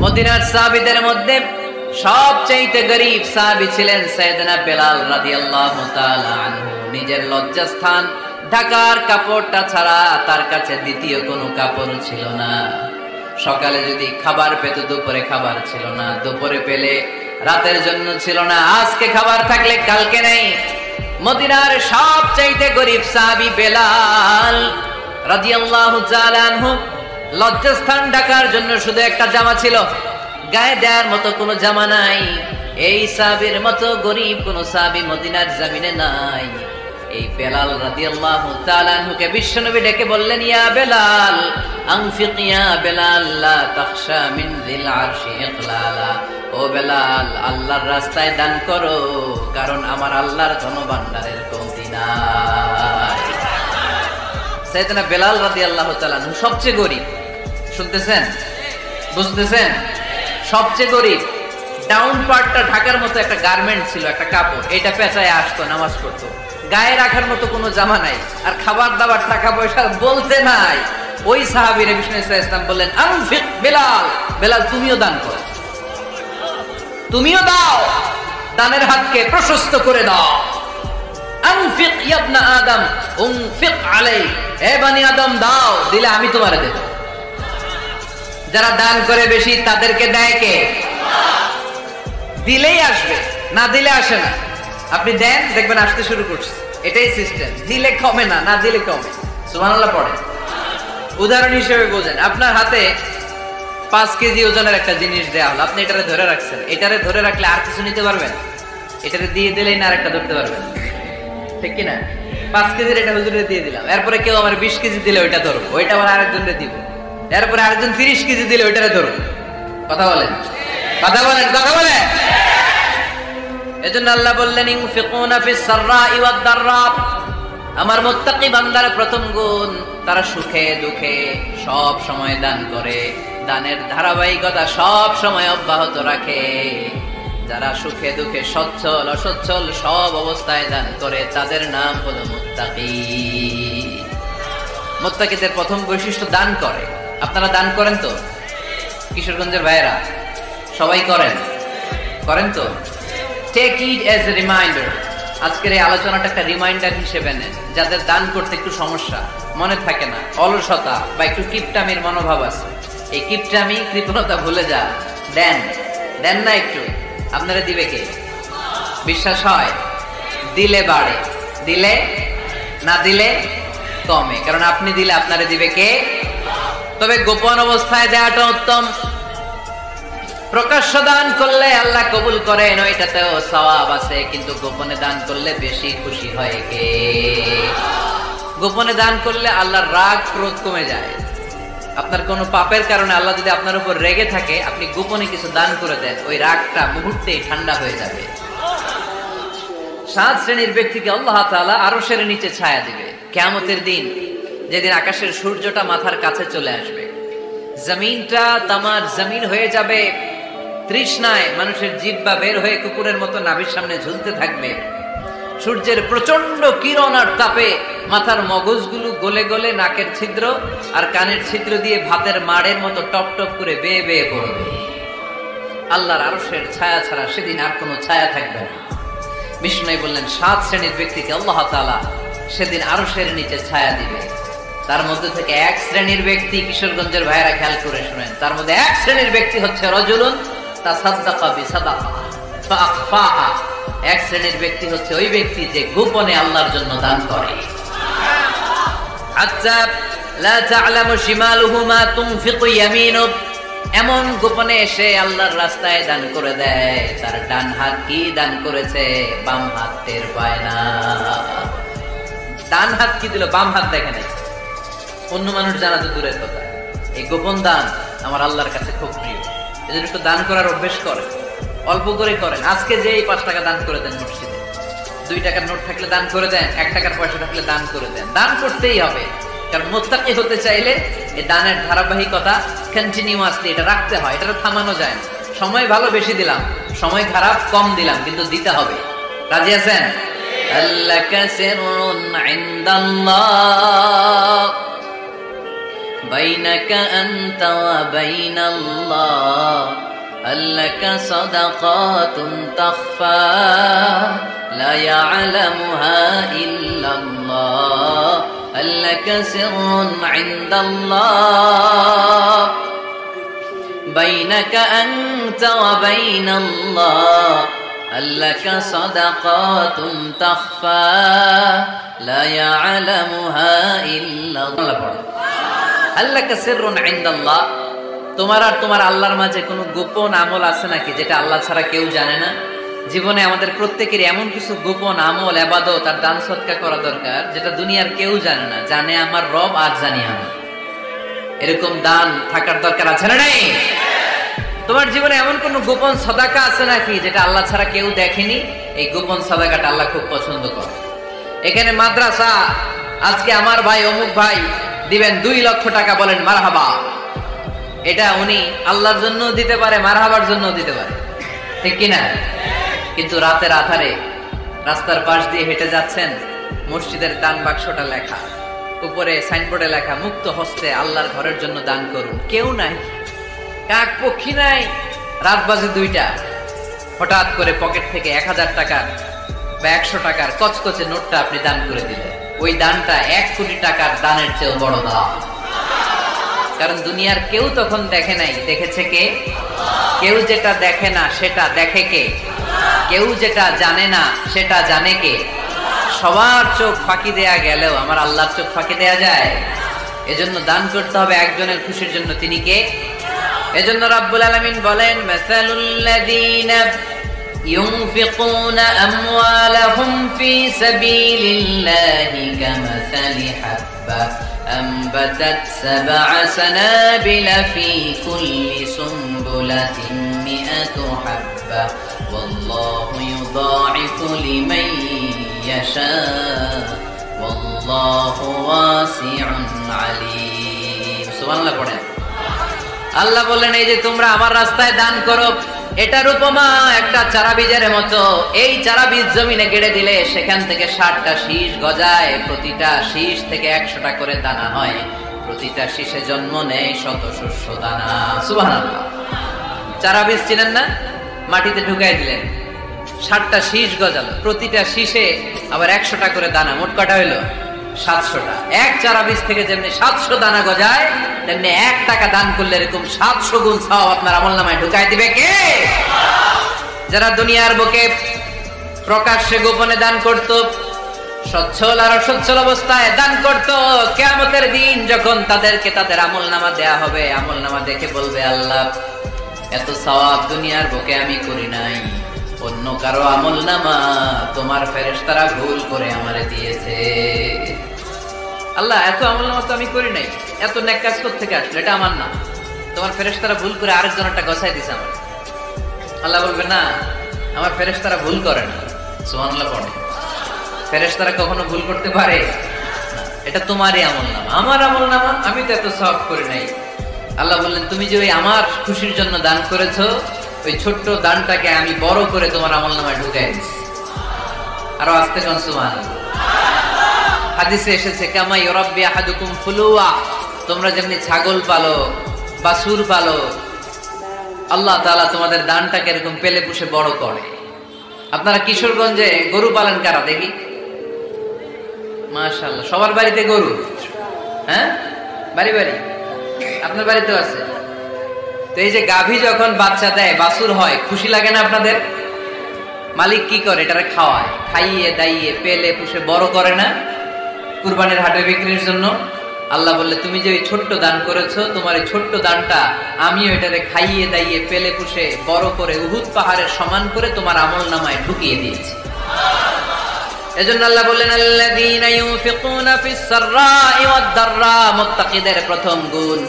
মদিনার সাহাবীদের মধ্যে সবচেয়ে গরীব সাহাবী ছিলেন সাইয়েদনা বেলাল রাদিয়াল্লাহু তাআলা আনহু। নিজের লজ্জাস্থান ঢাকার কাপড়টা ছাড়া তার কাছে দ্বিতীয় কোনো কাপড় ছিল না। সকালে যদি খাবার পেত, দুপুরে খাবার ছিল না, দুপুরে পেলে রাতের জন্য ছিল না, আজকে খাবার থাকলে কালকে নেই। মদিনার সবচেয়ে গরীব সাহাবী বেলাল রাদিয়াল্লাহু তাআলা আনহু, লজ্জাস্থান ঢাকার জন্য শুধু একটা জামা ছিল, গায়ে দেওয়ার মতো কোনো জামা নাই। এই সাহাবীর মতো গরীব কোন সাহাবী মদিনার জমিনে নাই। এই বেলাল রাদিয়াল্লাহু তাআলা আনহুকে বিশ্বনবী ডেকে বললেন, ইয়া বেলাল আনফিক ইয়া বেলাল লা তাখশা মিন যিল আরশি ইকলালা। ও বেলাল, আল্লাহর রাস্তায় দান করো, কারণ আমার আল্লাহর ধনভাণ্ডারের কমতি নাই। সাইয়েদনা বেলাল রাদিয়াল্লাহু তাআলা আনহু সবচেয়ে গরীব। শুনতেছেন? বুঝতেছেন? সবচেয়ে গরীব। ডাউন পার্টটা ঢাকার মতো একটা গার্মেন্ট ছিল, একটা কাপড়, এটা পেঁচায় আসতো, নামাজ পড়তো। গায়ে রাখার মতো কোনো জামা নাই, আর খাবার দাবার টাকা পয়সা বলতে নাই। ওই সাহাবীর বিষ্ণু ইসলাম বললেন, আনফিক বেলাল, বেলাল তুমিও দান করো, তুমিও দাও, দানের হাতকে প্রশস্ত করে দাও। আনফিক ইবনা আদম উনফিক আলাই, হে বনি আদম দাও, দিলে আমি তোমারে দেব। যারা দান করে বেশি তাদেরকে দেয় কে? দিলেই আসবে, না দিলে আসে না। আপনি দেন, দেখবেন আসতে শুরু করছে। এটাই সিস্টেম। দিলে কমে না, না দিলে কমে। সুবহানাল্লাহ পড়ে। উদাহরণ হিসেবে বোঝেন, আপনার হাতে 5 কেজি ওজনের একটা জিনিস দেয়া হলো, আপনি এটারে ধরে রাখছেন। এটারে ধরে রাখলে আর কিছু নিতে পারবেন? এটারে দিয়ে দিলেই না আরেকটা ধরতে পারবেন, ঠিক কিনা? 5 কেজির এটা হুজুরে দিয়ে দিলাম, এরপরে কেউ আমার 20 কেজি দিলে ওইটা ধরবো, ওইটা আবার আরেকজনকে দিব, এরপরে আরেকজন 30 কেজি দিলে ওইটারে ধরবো। কথা বলেন, কথা বলেন, কথা বলেন। এজন্য আল্লাহ বললেন, ইনফিকুনা ফিস সাররাই ওয়াদ দাররা। আমার মুত্তাকি বান্দার প্রথম গুণ, তারা সুখে দুঃখে সব সময় দান করে, দানের ধারাবাহিকতা সব সময় অব্যাহত রাখে। যারা সুখে দুঃখে সচ্ছল অসচ্ছল সব অবস্থায় দান করে, তাদের নাম হলো মুত্তাকি। মুত্তাকিদের প্রথম বৈশিষ্ট্য দান করে। আপনারা দান করেন তো? কিশোরগঞ্জের ভাইয়েরা সবাই করেন? করেন তো? Take it as a reminder. আজকের এই আলোচনাটা একটা রিমাইন্ডার হিসেবে নেন। যাদের দান করতে একটু সমস্যা, মনে থাকে না, অলসতা বা একটু কিপটামির মনোভাব আছে, এই কিপটামি কৃপণতা ভুলে যা, দেন। দেন না একটু, আপনারা দিবে কে? বিশ্বাস হয়? দিলে বাড়ে, দিলে না দিলে কমে, কারণ আপনি দিলে আপনারে দিবে কে? তবে গোপন অবস্থায় দেওয়াটা উত্তম। প্রকাশ্য দান করলে আল্লাহ কবুল করেন, ওইটাতেও সওয়াব আছে, কিন্তু গোপনে দান করলে বেশি খুশি হয় কে? গোপনে দান করলে আল্লাহর রাগ ক্রোধ কমে যায়। আপনার কোনো পাপের কারণে আল্লাহ যদি আপনার উপর রেগে থাকে, আপনি গোপনে কিছু দান করে দেন, ওই রাগটা মুহূর্তেই ঠান্ডা হয়ে যাবে। 7 শ্রেণীর ব্যক্তিকে আল্লাহ তাআলা আরশের নিচে ছায়া দিবে কিয়ামতের দিন, যেদিন আকাশের সূর্যটা মাথার কাছে চলে আসবে, জমিনটা তামার জমিন হয়ে যাবে, তৃষ্ণায় মানুষের জিহ্বা বের হয়ে কুকুরের মতো নাভির সামনে ঝুলতে থাকবে। সূর্যের প্রচন্ড কিরণ আর তাপে মাথার মগজগুলো গলে গলে নাকের ছিদ্র আর কানের ছিদ্র দিয়ে ভাতের মাড়ের মতো টপ টপ করে বেয়ে বেয়ে পড়বে। আল্লাহর আরশের ছায়া ছাড়া সেদিন আর কোনো ছায়া থাকবে না। বিষ্ণু বললেন, 7 শ্রেণীর ব্যক্তিকে আল্লাহ তাআলা সেদিন আরশের নিচে ছায়া দিবে। তার মধ্যে থেকে 1 শ্রেণীর ব্যক্তি, কিশোরগঞ্জের ভাইয়েরা খেয়াল করে শুনেন, তার মধ্যে 1 শ্রেণীর ব্যক্তি হচ্ছে রাজুলুন তাসাদ্দাকা বিসাদাকা ফাআখফাহা। 1 শ্রেণীর ব্যক্তি হচ্ছে ওই ব্যক্তি যে গোপনে আল্লাহর জন্য দান করে। আচ্ছা, লা তা'লামু শিমালুহু মা তুনফিকু ইয়ামিনু, এমন গোপনে এসে আল্লাহর রাস্তায় দান করে দেয়, তার ডান হাত কি দান করেছে বাম হাত টের পায় না। ডান হাত কি দিল, বাম হাত দেখে নাই, অন্য মানুষ জানা তো দূরের কথা। এই গোপন দান আমার আল্লাহর কাছে খুব প্রিয়। এজন্য একটু দান করার অভ্যেস করেন, অল্প করে করেন। আজকে যে 5 টাকা দান করে দেন মসজিদে, 2 টাকার নোট থাকলে দান করে দেন, 1 টাকার পয়সা থাকলে দান করে দেন। দান করতেই হবে, কারণ মুত্তাকি হতে চাইলে এই দানের ধারাবাহিকতা কন্টিনিউয়াসলি এটা রাখতে হয়, এটা থামানো যায় না। সময় ভালো বেশি দিলাম, সময় খারাপ কম দিলাম, কিন্তু দিতে হবে। রাজি আছেন? আল্লাকা সিররুন ইনদাল্লাহ বাইনাকা আনতা ওয়া বাইনাল্লাহ আল্লাকা সাদাকাতুন তাখফা লা ইয়ালামুহা ইল্লাল্লাহ আল্লাকা সিররুন ইনদাল্লাহ বাইনাকা আনতা ওয়া বাইনাল্লাহ আল্লাকা সাদাকাতুন তাখফা লা ইয়ালামুহা ইল্লাল্লাহ। আল্লাকা সিররুন ইনদাল্লাহ, তোমার আর তোমার আল্লাহর মাঝে কোনো গোপন আমল আছে নাকি যেটা আল্লাহ ছাড়া কেউ জানে না? জীবনে আমাদের প্রত্যেকের এমন কিছু গোপন আমল, ইবাদত আর দান সদকা করা দরকার যেটা দুনিয়ার কেউ জানে না, জানে আমার রব আর জানি আমি। এরকম দান থাকার দরকার আছে না নাই? তোমার জীবনে এমন কোন গোপন সাদাকা আছে নাকি যেটা আল্লাহ ছাড়া কেউ দেখেনি? এই গোপন সাদাকাটা আল্লাহ খুব পছন্দ করে। এখানে মাদ্রাসা, আজকে আমার ভাই অমুক ভাই দিবেন 2 লক্ষ টাকা, বলেন মারহাবা। এটা উনি আল্লাহর জন্য দিতে পারে, মারহাবার জন্য দিতে পারে, ঠিক কিনা? কিন্তু রাতের আধারে রাস্তার পাশ দিয়ে হেঁটে যাচ্ছেন, মসজিদের দান বাক্সটা লেখা, উপরে সাইনবোর্ডে লেখা মুক্ত হস্তে আল্লাহর ঘরের জন্য দান করুন। কেউ নাই, কাক পক্ষী নাই। রাত বাজে 2টা, হঠাৎ করে পকেট থেকে 1000 টাকা বা 100 টাকার কচকচে নোটটা আপনি দান করে দিলেন। ওই দানটা 1 কোটি টাকার দানের চেয়েও বড় দান। কারণ দুনিয়ার কেউ তখন দেখে নাই, দেখেছে কে? কেউ যেটা দেখে না সেটা দেখে কে? কেউ যেটা জানে না সেটা জানে কে? সবার চোখ ফাঁকি দেয়া গেলেও আমার আল্লাহর চোখ ফাঁকি দেয়া যায়? এজন্য দান করতে হবে একজনের খুশির জন্য, তিনি কে? এজন্য রাব্বুল আলামিন বলেন, মাসালুল্লাযীনা ইউনফিকুনা আমওয়ালাহুম ফি সাবিলিল্লাহি কামাসালি হাব্বা أنبتت 7 سنابل في كل سنبلة 100 حبة والله يضاعف لمن يشاء والله واسع عليم। সুবহানাল্লাহ পড়েন। আল্লাহ বললেন, এই যে তোমরা আমার রাস্তায় দান করো, এটার উপমা একটা চারা বীজের মতো। এই চারা বীজ জমিনে গেড়ে দিলে সেখান থেকে 60টা শীষ গজায়, প্রতিটা শীষ থেকে 100টা করে দানা হয়, প্রতিটা শীষে জন্ম নেয় শত শস্য দানা। সুবহানাল্লাহ। চারা বীজ চিনেন না? মাটিতে ঢুকাই দিলেন, 60টা শীষ গজালো, প্রতিটা শীষে আবার 100টা করে দানা, মোট কটা হইলো? 700টা। এক চারা বীজ থেকে যেমনি 700 দানা গজায়, তেমনি 1 টাকা দান করলে এরকম 700 গুণ সওয়াব আপনার আমলনামায় ঢুকাই দিবে কে? যারা দুনিয়ার বুকে প্রকাশ্যে গোপনে দান করত, সচ্ছল আর অসচ্ছল অবস্থায় দান করত, কিয়ামতের দিন যখন তাদেরকে তাদের আমলনামা দেয়া হবে, আমলনামা দেখে বলবে, আল্লাহ এত সওয়াব দুনিয়ার বুকে আমি করি নাই, অন্য কারো আমলনামা তোমার ফেরেশতারা ভুল করে আমারে দিয়েছে। আল্লাহ এত আমলনামা তো আমি করি নাই, এত নেক কাজ করতে থেকে আসলো, এটা আমার না, তোমার ফেরেশতারা ভুল করে আরেকজনটা গছাই দিছে আমার। আল্লাহ বলবে, না, আমার ফেরেশতারা ভুল করে না। সুবহানাল্লাহ পড়ে। ফেরেশতারা কখনো ভুল করতে পারে? এটা তোমারই আমলনামা, আমার আমলনামা, আমি তো এত সওয়াব করি নাই। আল্লাহ বললেন, তুমি যে ওই আমার খুশির জন্য দান করেছো, ওই ছোট্ট দানটাকে আমি বড় করে তোমার আমলনামায় ঢুকাই দিচ্ছি। আরো আস্তে কোন সুবহানাল্লাহ। হাদিসে এসেছে, কামা ইউরাব্বি আহাদুকুম ফুলুয়া, তোমরা যেমনি ছাগল পালো, বাছুর পালো, আল্লাহ তাআলা তোমাদের দানটাকে এরকম পেলে পুষে বড় করে। আপনারা কিশোরগঞ্জে গরু পালন কারা দেখি? মাশাআল্লাহ, সবার বাড়িতে গরু? হ্যাঁ, বাড়ি বাড়ি। আপনার বাড়িতেও আছে? তো এই যে গাভী যখন বাচ্চা দেয়, বাছুর হয়, খুশি লাগে না আপনাদের? মালিক কি করে? এটারে খাওয়ায়, খাইয়ে দাইয়ে পেলে পুষে বড় করে না? কুরবানির হাটে বিক্রির জন্য। আল্লাহ বললে, তুমি যে ওই ছোট্ট দান করেছো, তোমার এই ছোট্ট দানটা আমি ওইটারে খাইয়ে দাইয়ে পেলে পুষে বড় করে উহুদ পাহাড়ের সমান করে তোমার আমলনামায় ঢুকিয়ে দিয়েছি। এজন্য আল্লাহ বললেন, আল্লাযীনা ইউনফিকুনা ফিস সাররাই ওয়াদ দাররা, মুত্তাকিদের প্রথম গুণ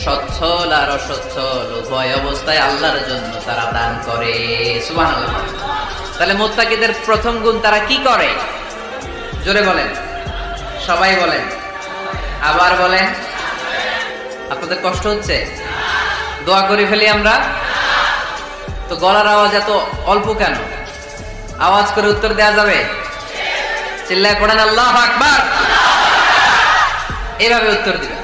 সচ্ছল আর অসচ্ছল উভয় অবস্থায় আল্লাহর জন্য তারা দান করে। সুবহানাল্লাহ। তাহলে মুত্তাকিদের প্রথম গুণ, তারা কি করে? জোরে বলেন, সবাই বলেন, আবার বলেন। আপনাদের কষ্ট হচ্ছে? দোয়া করে ফেলি আমরা তো। গলার আওয়াজ এত অল্প কেন? আওয়াজ করে উত্তর দেয়া যাবে? চিল্লায় পড়েন আল্লাহু আকবার। এভাবে উত্তর দিবেন,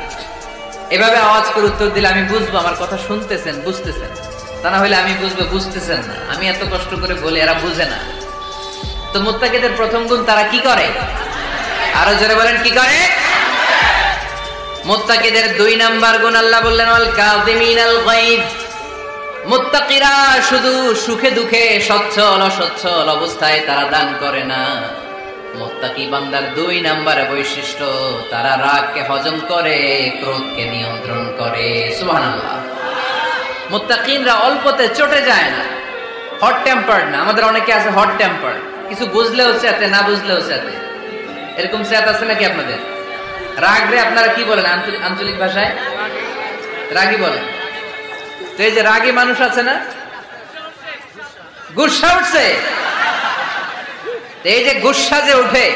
এভাবে আওয়াজ করে উত্তর দিলে আমি বুঝবো আমার কথা শুনতেছেন, বুঝতেছেন। তা না হলে আমি বুঝবো, বুঝতেছেন না, আমি এত কষ্ট করে বলি এরা বুঝে না। তো মুত্তাকিদের প্রথম গুণ তারা কি করে? আরো জোরে বলেন, কি করে? মুত্তাকিদের 2 নাম্বার গুণ আল্লাহ বললেন আল কাযিমিনাল গায়ব। মুত্তাকিরা শুধু সুখে দুঃখে সচ্ছল অসচ্ছল অবস্থায় তারা দান করে না। মুত্তাকি বান্দার 2 নাম্বার বৈশিষ্ট্য, তারা রাগকে হজম করে, ক্রোধকে নিয়ন্ত্রণ করে। সুবহানাল্লাহ। মুত্তাকিনরা অল্পতে চটে যায় না, হট টেম্পার্ড না। আমাদের অনেকে আছে হট টেম্পার্ড, কিছু বুঝলেও চেতে, না বুঝলেও চেতে। এরকম চেত আছে নাকি আপনাদের? রাগরে আপনারা কি বলেন আঞ্চলিক ভাষায়? রাগী বলেন। তো এই যে রাগী মানুষ আছে না, গুসা উঠছে, এই যে গুসা যে উঠে,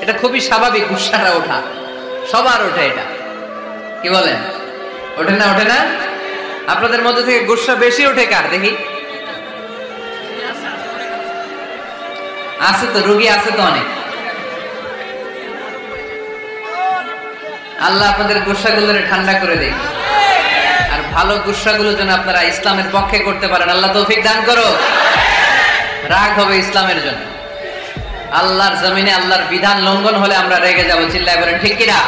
এটা খুবই স্বাভাবিক। গুসাটা ওঠা সবার ওঠে, এটা কি বলেন? ওঠে না? ওঠে না? আপনাদের মধ্যে থেকে গুসা বেশি ওঠে কার দেখি? আছে তো, রোগী আছে তো অনেক। আল্লাহ আপনাদের গুসাগুলো ঠান্ডা করে দেয়, আর ভালো গুসাগুলো যেন আপনারা ইসলামের পক্ষে করতে পারেন। আল্লাহ তৌফিক দান করো। রাগ হবে ইসলামের জন্য। আল্লাহর জমিনে আল্লাহর বিধান লঙ্ঘন হলে আমরা রেগে যাবো, চিল্লায় বলেন ঠিক কিনা?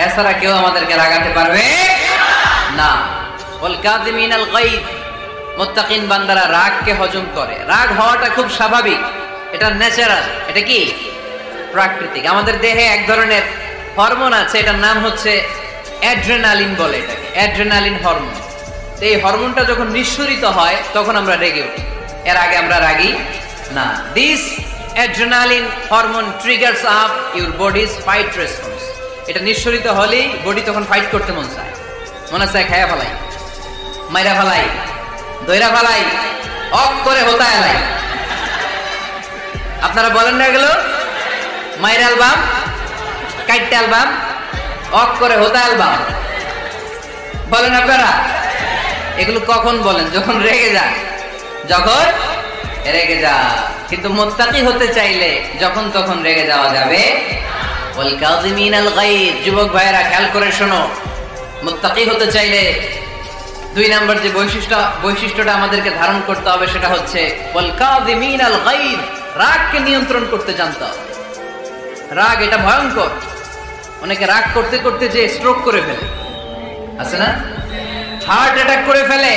এছাড়া কেউ আমাদেরকে রাগাতে পারবে না। ওয়াল কাযিমিনাল গায়ব। মুত্তাকিন বান্দারা রাগকে হজম করে। রাগ হওয়াটা খুব স্বাভাবিক, এটা ন্যাচারাল, এটা কি প্রাকৃতিক। আমাদের দেহে এক ধরনের হরমোন আছে, এটার নাম হচ্ছে অ্যাড্রেনালিন বলে এটাকে, অ্যাড্রেনালিন হরমোন। এই হরমোনটা যখন নিঃসরিত হয় তখন আমরা রেগে উঠি, এর আগে আমরা রাগি না। This adrenaline hormone triggers up your bodies fight response. এটা নিঃসরিত হলেই বডি তখন ফাইট করতে মন চায়, মনে চায় খায়া ফেলাই, মাইরা ফেলাই, দইরা ফেলাই, অক করে হোতায় লাই। আপনারা বলেন না এগুলো? মাইরা অ্যালবাম, কাইটটা অ্যালবাম, অক করে হোতা অ্যালবাম বলেন আপনারা? এগুলো কখন বলেন? যখন রেগে যান, যখন রেগে যা। কিন্তু মুত্তাকি হতে চাইলে যখন তখন রেগে যাওয়া যাবে। ওয়াল কাযিমিনাল গায়ব। যুবক ভাইরা খেয়াল করে শোনো, মুত্তাকি হতে চাইলে 2 নাম্বার যে বৈশিষ্ট্যটা আমাদেরকে ধারণ করতে হবে সেটা হচ্ছে ওয়াল কাযিমিনাল গায়ব। রাগকে নিয়ন্ত্রণ করতে জানতে হবে। রাগ এটা ভয়ঙ্কর। অনেকে রাগ করতে করতে যে স্ট্রোক করে ফেলে, আছে না? হার্ট অ্যাটাক করে ফেলে।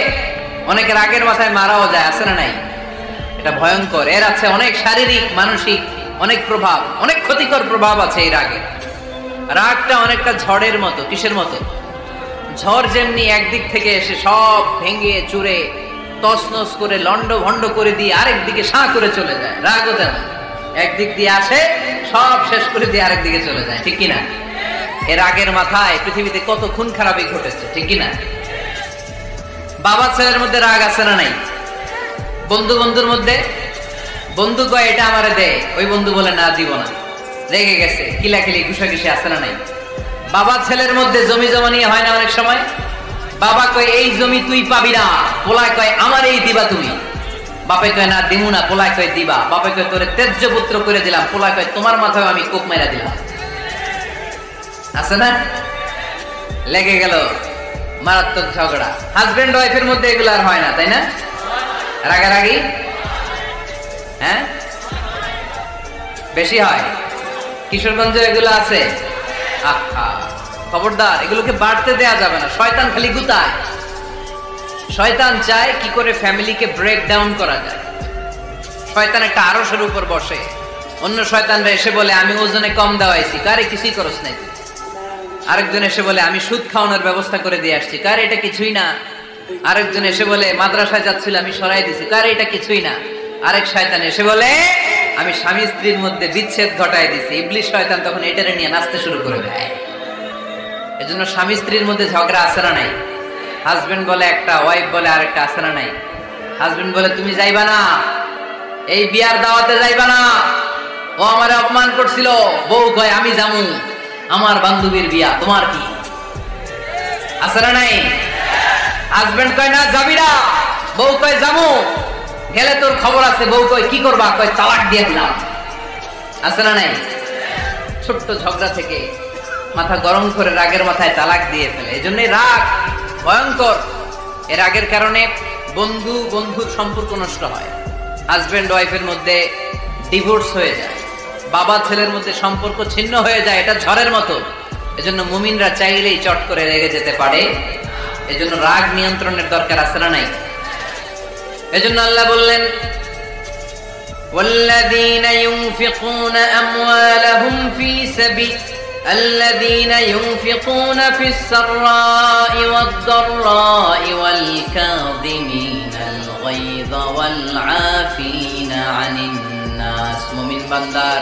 অনেকে রাগের মাথায় মারাও যায়, আছে না নাই? এটা ভয়ঙ্কর। এর আছে অনেক শারীরিক মানসিক অনেক প্রভাব, অনেক ক্ষতিকর প্রভাব আছে এই রাগের। রাগটা অনেকটা ঝড়ের মতো। কিসের মতো? ঝড় যেমনি একদিক থেকে এসে সব ভেঙে চুরে তছনছ করে লন্ড ভন্ড করে দিয়ে আরেক দিকে সাঁ করে চলে যায়, রাগও তেমন একদিক দিয়ে আসে সব শেষ করে দিয়ে আরেক দিকে চলে যায়, ঠিক কিনা? এর রাগের মাথায় পৃথিবীতে কত খুন খারাপি ঘটেছে, ঠিক কিনা? বাবা ছেলের মধ্যে রাগ আছে না নাই? বন্ধু বন্ধুর মধ্যে, বন্ধু কয় এটা আমারে দে, ওই বন্ধু বলে না দিব না, রেগে গেছে, কিলাকিলি ঘুষাঘুষি আছে না নাই? বাবা ছেলের মধ্যে জমি জমা নিয়ে হয় না অনেক সময়? বাবা কয় এই জমি তুই পাবি না, পোলায় কয় আমার এই দিবা তুমি। বাপে কয় না দিমু না, পোলায় কয় দিবা। বাপে কয় তোরে তেজ্য পুত্র করে দিলাম, পোলায় কয় তোমার মাথায় আমি কোপ মেরা দিলাম। আছে না? লেগে গেল, মারাত্মক ঝগড়া। হাজবেন্ড ওয়াইফের মধ্যে এগুলো আর হয় না, তাই না? রাগারাগি হ্যাঁ বেশি হয়। কিশোরগঞ্জে এগুলো আছে। আহা, খবরদার, এগুলোকে বাড়তে দেয়া যাবে না। শয়তান খালি গুতায়। শয়তান চায় কি করে ফ্যামিলিকে ব্রেক ডাউন করা যায়। শয়তান একটা আরশের উপর বসে, অন্য শয়তানরা এসে বলে আমি ওজনে কম দেওয়াইছি, কারে কিছুই করস নাই তুই। আরেকজন এসে বলে আমি সুদ খাওয়ানোর ব্যবস্থা করে দিয়ে আসছি, কারে এটা কিছুই না। আরেকজন এসে বলে মাদ্রাসায় যাচ্ছিল আমি সরাই দিছি, কারে এটা কিছুই না। আরেক শয়তান এসে বলে আমি স্বামী স্ত্রীর মধ্যে বিচ্ছেদ ঘটাই দিছি। ইবলিশ শয়তান তখন এটারে নিয়ে নাচতে শুরু করে দেয়। এজন্য স্বামী স্ত্রীর মধ্যে ঝগড়া আছে না নাই? হাজবেন্ড বলে একটা, ওয়াইফ বলে আরেকটা, আছে না নাই? হাজবেন্ড বলে তুমি যাইবা না, এই বিয়ার দাওয়াতে যাইবা না, ও আমারে অপমান করছিল। বউ কয় আমি যামু, আমার বান্ধবীর বিয়া, তোমার কি? আছে না নাই? হাজবেন্ড কয় না যাবি না, বউ কয় যামু, গেলে তোর খবর আছে। বউ কয় কি করবা? কয় তালাক দিয়ে দিলাম। আছে না নাই? ছোট্ট ঝগড়া থেকে মাথা গরম করে রাগের মাথায় তালাক দিয়ে ফেলে। এই জন্যই রাগ ভয়ঙ্কর। এর রাগের কারণে বন্ধু বন্ধুর সম্পর্ক নষ্ট হয়, হাজবেন্ড ওয়াইফের মধ্যে ডিভোর্স হয়ে যায়, বাবা ছেলের মধ্যে সম্পর্ক ছিন্ন হয়ে যায়, এটা ঝড়ের মতো। এজন্য মুমিনরা চাইলেই চট করে রেগে যেতে পারে। এজন্য রাগ নিয়ন্ত্রণের দরকার আছে না নাই? এজন্য আল্লাহ বললেন, والذين ينفقون أموالهم في سبيل الذين ينفقون في السراء والضراء والكاظمين الغيظ والعافين عن الناس। মুমিন বান্দার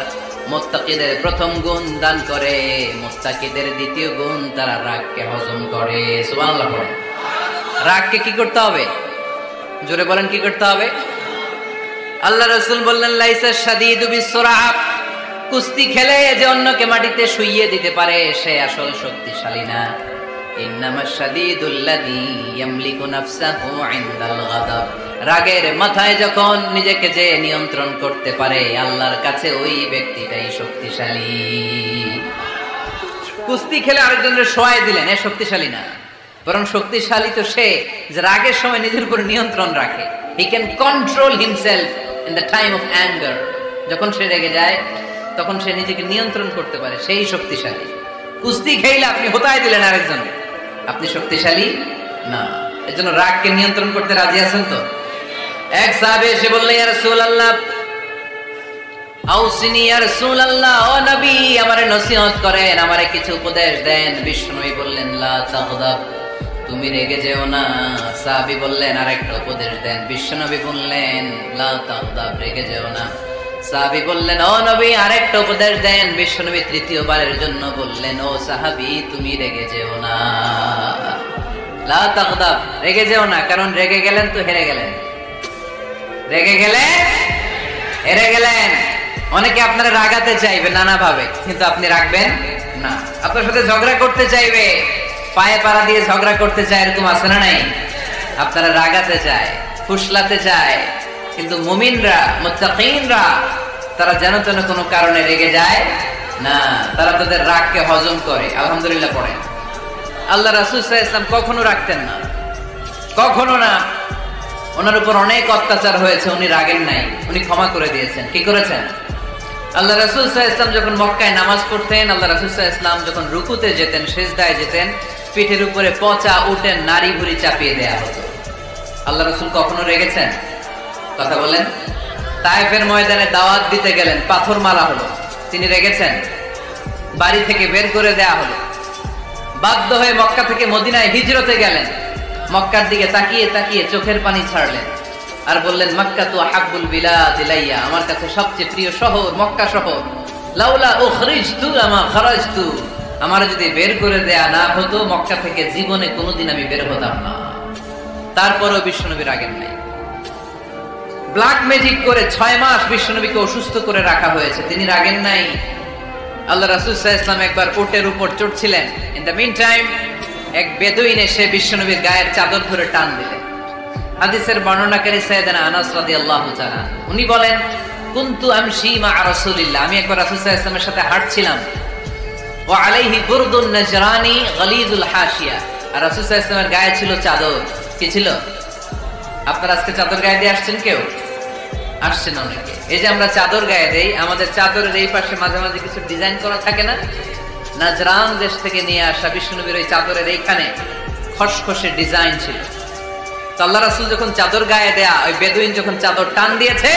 মুত্তাকিদের প্রথম গুণ দান করে, মুত্তাকিদের দ্বিতীয় গুণ তারা রাগকে হজম করে। সুবহানাল্লাহ পড়ে। রাগকে কি করতে হবে? জোরে বলেন, কি করতে হবে? আল্লাহ রাসূল বললেন, লাইসা শাদীদু বিসসুরা, কুস্তি খেলে যে অন্যকে মাটিতে শুইয়ে দিতে পারে সে আসল শক্তিশালী না। ইন্নামাশ শাদীদুল্লাযী ইয়ামলিকু নাফসাহু ইনদাল গাদাব, রাগের মাথায় যখন নিজেকে যে নিয়ন্ত্রণ করতে পারে আল্লাহর কাছে ওই ব্যক্তিটাই শক্তিশালী। কুস্তি খেলে আরেকজনের শোয়াই দিলেন, এ শক্তিশালী না, বরং শক্তিশালী তো সে যে রাগের সময় নিজের উপর নিয়ন্ত্রণ রাখে। He can control himself in the time of anger. যখন সে রেগে যায় তখন সে নিজেকে নিয়ন্ত্রণ করতে পারে, সেই শক্তিশালী। কুস্তি খেলে আপনি হোতায় দিলেন আরেকজন, আপনি শক্তিশালী না। এজন্য রাগকে নিয়ন্ত্রণ করতে রাজি আছেন তো? এক সাহাবী এসে বললেন, ইয়া রাসূলুল্লাহ, আউসিনি ইয়া রাসূলুল্লাহ, ও নবী আমারে নসিহত করেন, আমারে কিছু উপদেশ দেন। বিষ্ণুই বললেন, লা তাগদাব, তুমি রেগে যেও না। সাহাবী বললেন, আরেকটা উপদেশ দেন। বিশ্বনবী বললেন, লা তাগদাব, রেগে যেও না। সাহাবী বললেন, ও নবী আরেকটা উপদেশ দেন। বিশ্বনবী তৃতীয়বারের জন্য বললেন, ও সাহাবী তুমি রেগে যেও না, লা তাগদাব, রেগে যেও না। কারণ রেগে গেলেন তো হেরে গেলেন, রেগে গেলে হেরে গেলেন। অনেকে আপনারা রাগাতে চাইবে নানা ভাবে, কিন্তু আপনি রাখবেন না। আপনার সাথে ঝগড়া করতে চাইবে, পায়ে পাড়া দিয়ে ঝগড়া করতে চায়, এরকম আছে না নাই? আপনারা রাগাতে চায়, ফুসলাতে চায়, কিন্তু মুমিনরা, মুত্তাকিনরা তারা যেন তেন কোনো কারণে রেগে যায় না, তারা তাদের রাগকে হজম করে। আলহামদুলিল্লাহ পড়েন। আল্লাহ রাসূল সাল্লাল্লাহু আলাইহি ওয়াসাল্লাম কখনো রাগতেন না, কখনো না। ওনার উপর অনেক অত্যাচার হয়েছে, উনি রাগেন নাই, উনি ক্ষমা করে দিয়েছেন। কি করেছেন? আল্লাহ রাসূল সাল্লাল্লাহু আলাইহি ওয়াসাল্লাম যখন মক্কায় নামাজ পড়তেন, আল্লাহ রাসূল সাল্লাল্লাহু আলাইহি ওয়াসাল্লাম যখন রুকুতে যেতেন, সিজদায় যেতেন, পিঠের উপরে পচা উটের নাড়ি ভুঁড়ি চাপিয়ে দেয়া হতো। আল্লাহ রাসূল কখনো রেগেছেন? কথা বলেন। তায়েফের ময়দানে দাওয়াত দিতে গেলেন, পাথর মারা হলো, তিনি রেগেছেন? বাড়ি থেকে বের করে দেয়া হলো, বাধ্য হয়ে মক্কা থেকে মদিনায় হিজরতে গেলেন, মক্কার দিকে তাকিয়ে তাকিয়ে চোখের পানি ছাড়লেন আর বললেন, মক্কা তু আহাব্বুল বিলাদ ইলাইয়া, আমার কাছে সবচেয়ে প্রিয় শহর মক্কা শহর। লাউলা উখরিজতু লামা খারাজতু, আমার যদি বের করে দেয়া না হতো মক্কা থেকে জীবনে কোনোদিন আমি বের হতাম না। তারপরেও বিশ্বনবী রাগেন নাই। ব্ল্যাক ম্যাজিক করে 6 মাস বিশ্বনবীকে অসুস্থ করে রাখা হয়েছে, তিনি রাগেন নাই। আল্লাহ রাসূল সাল্লাল্লাহু আলাইহি ওয়াসাল্লাম একবার উটের উপর চড়ছিলেন। ইন দ্য মিন টাইম এক বেদুইন এসে বিশ্বনবীর গায়ের চাদর ধরে টান দিলেন। হাদিসের বর্ণনাকারী সাইয়েদনা আনাস রাদিয়াল্লাহু তাআলা, উনি বলেন, কুনতু আমশি মা রাসূলিল্লাহ, আমি একবার রাসূল সাল্লাল্লাহু আলাইহি ওয়াসাল্লামের সাথে হাঁটছিলাম। ওয়া আলাইহি বুরদুন নাজরানি গলিযুল হাশিয়া, আর রাসূল সাল্লাল্লাহু আলাইহি ওয়াসাল্লামের গায়ে ছিল চাদর। কি ছিল? আপনারা আজকে চাদর গায়ে দিয়ে আসছেন? কেউ আসছেন? অনেকে। এই যে আমরা চাদর গায়ে দেই, আমাদের চাদরের এই পাশে মাঝে মাঝে কিছু ডিজাইন করা থাকে না? নাজরান দেশ থেকে নিয়ে আসা বিশ্বনবীর ওই চাদরের এইখানে খসখসে ডিজাইন ছিল। তো আল্লাহ রাসূল যখন চাদর গায়ে দেয়া, ওই বেদুইন যখন চাদর টান দিয়েছে,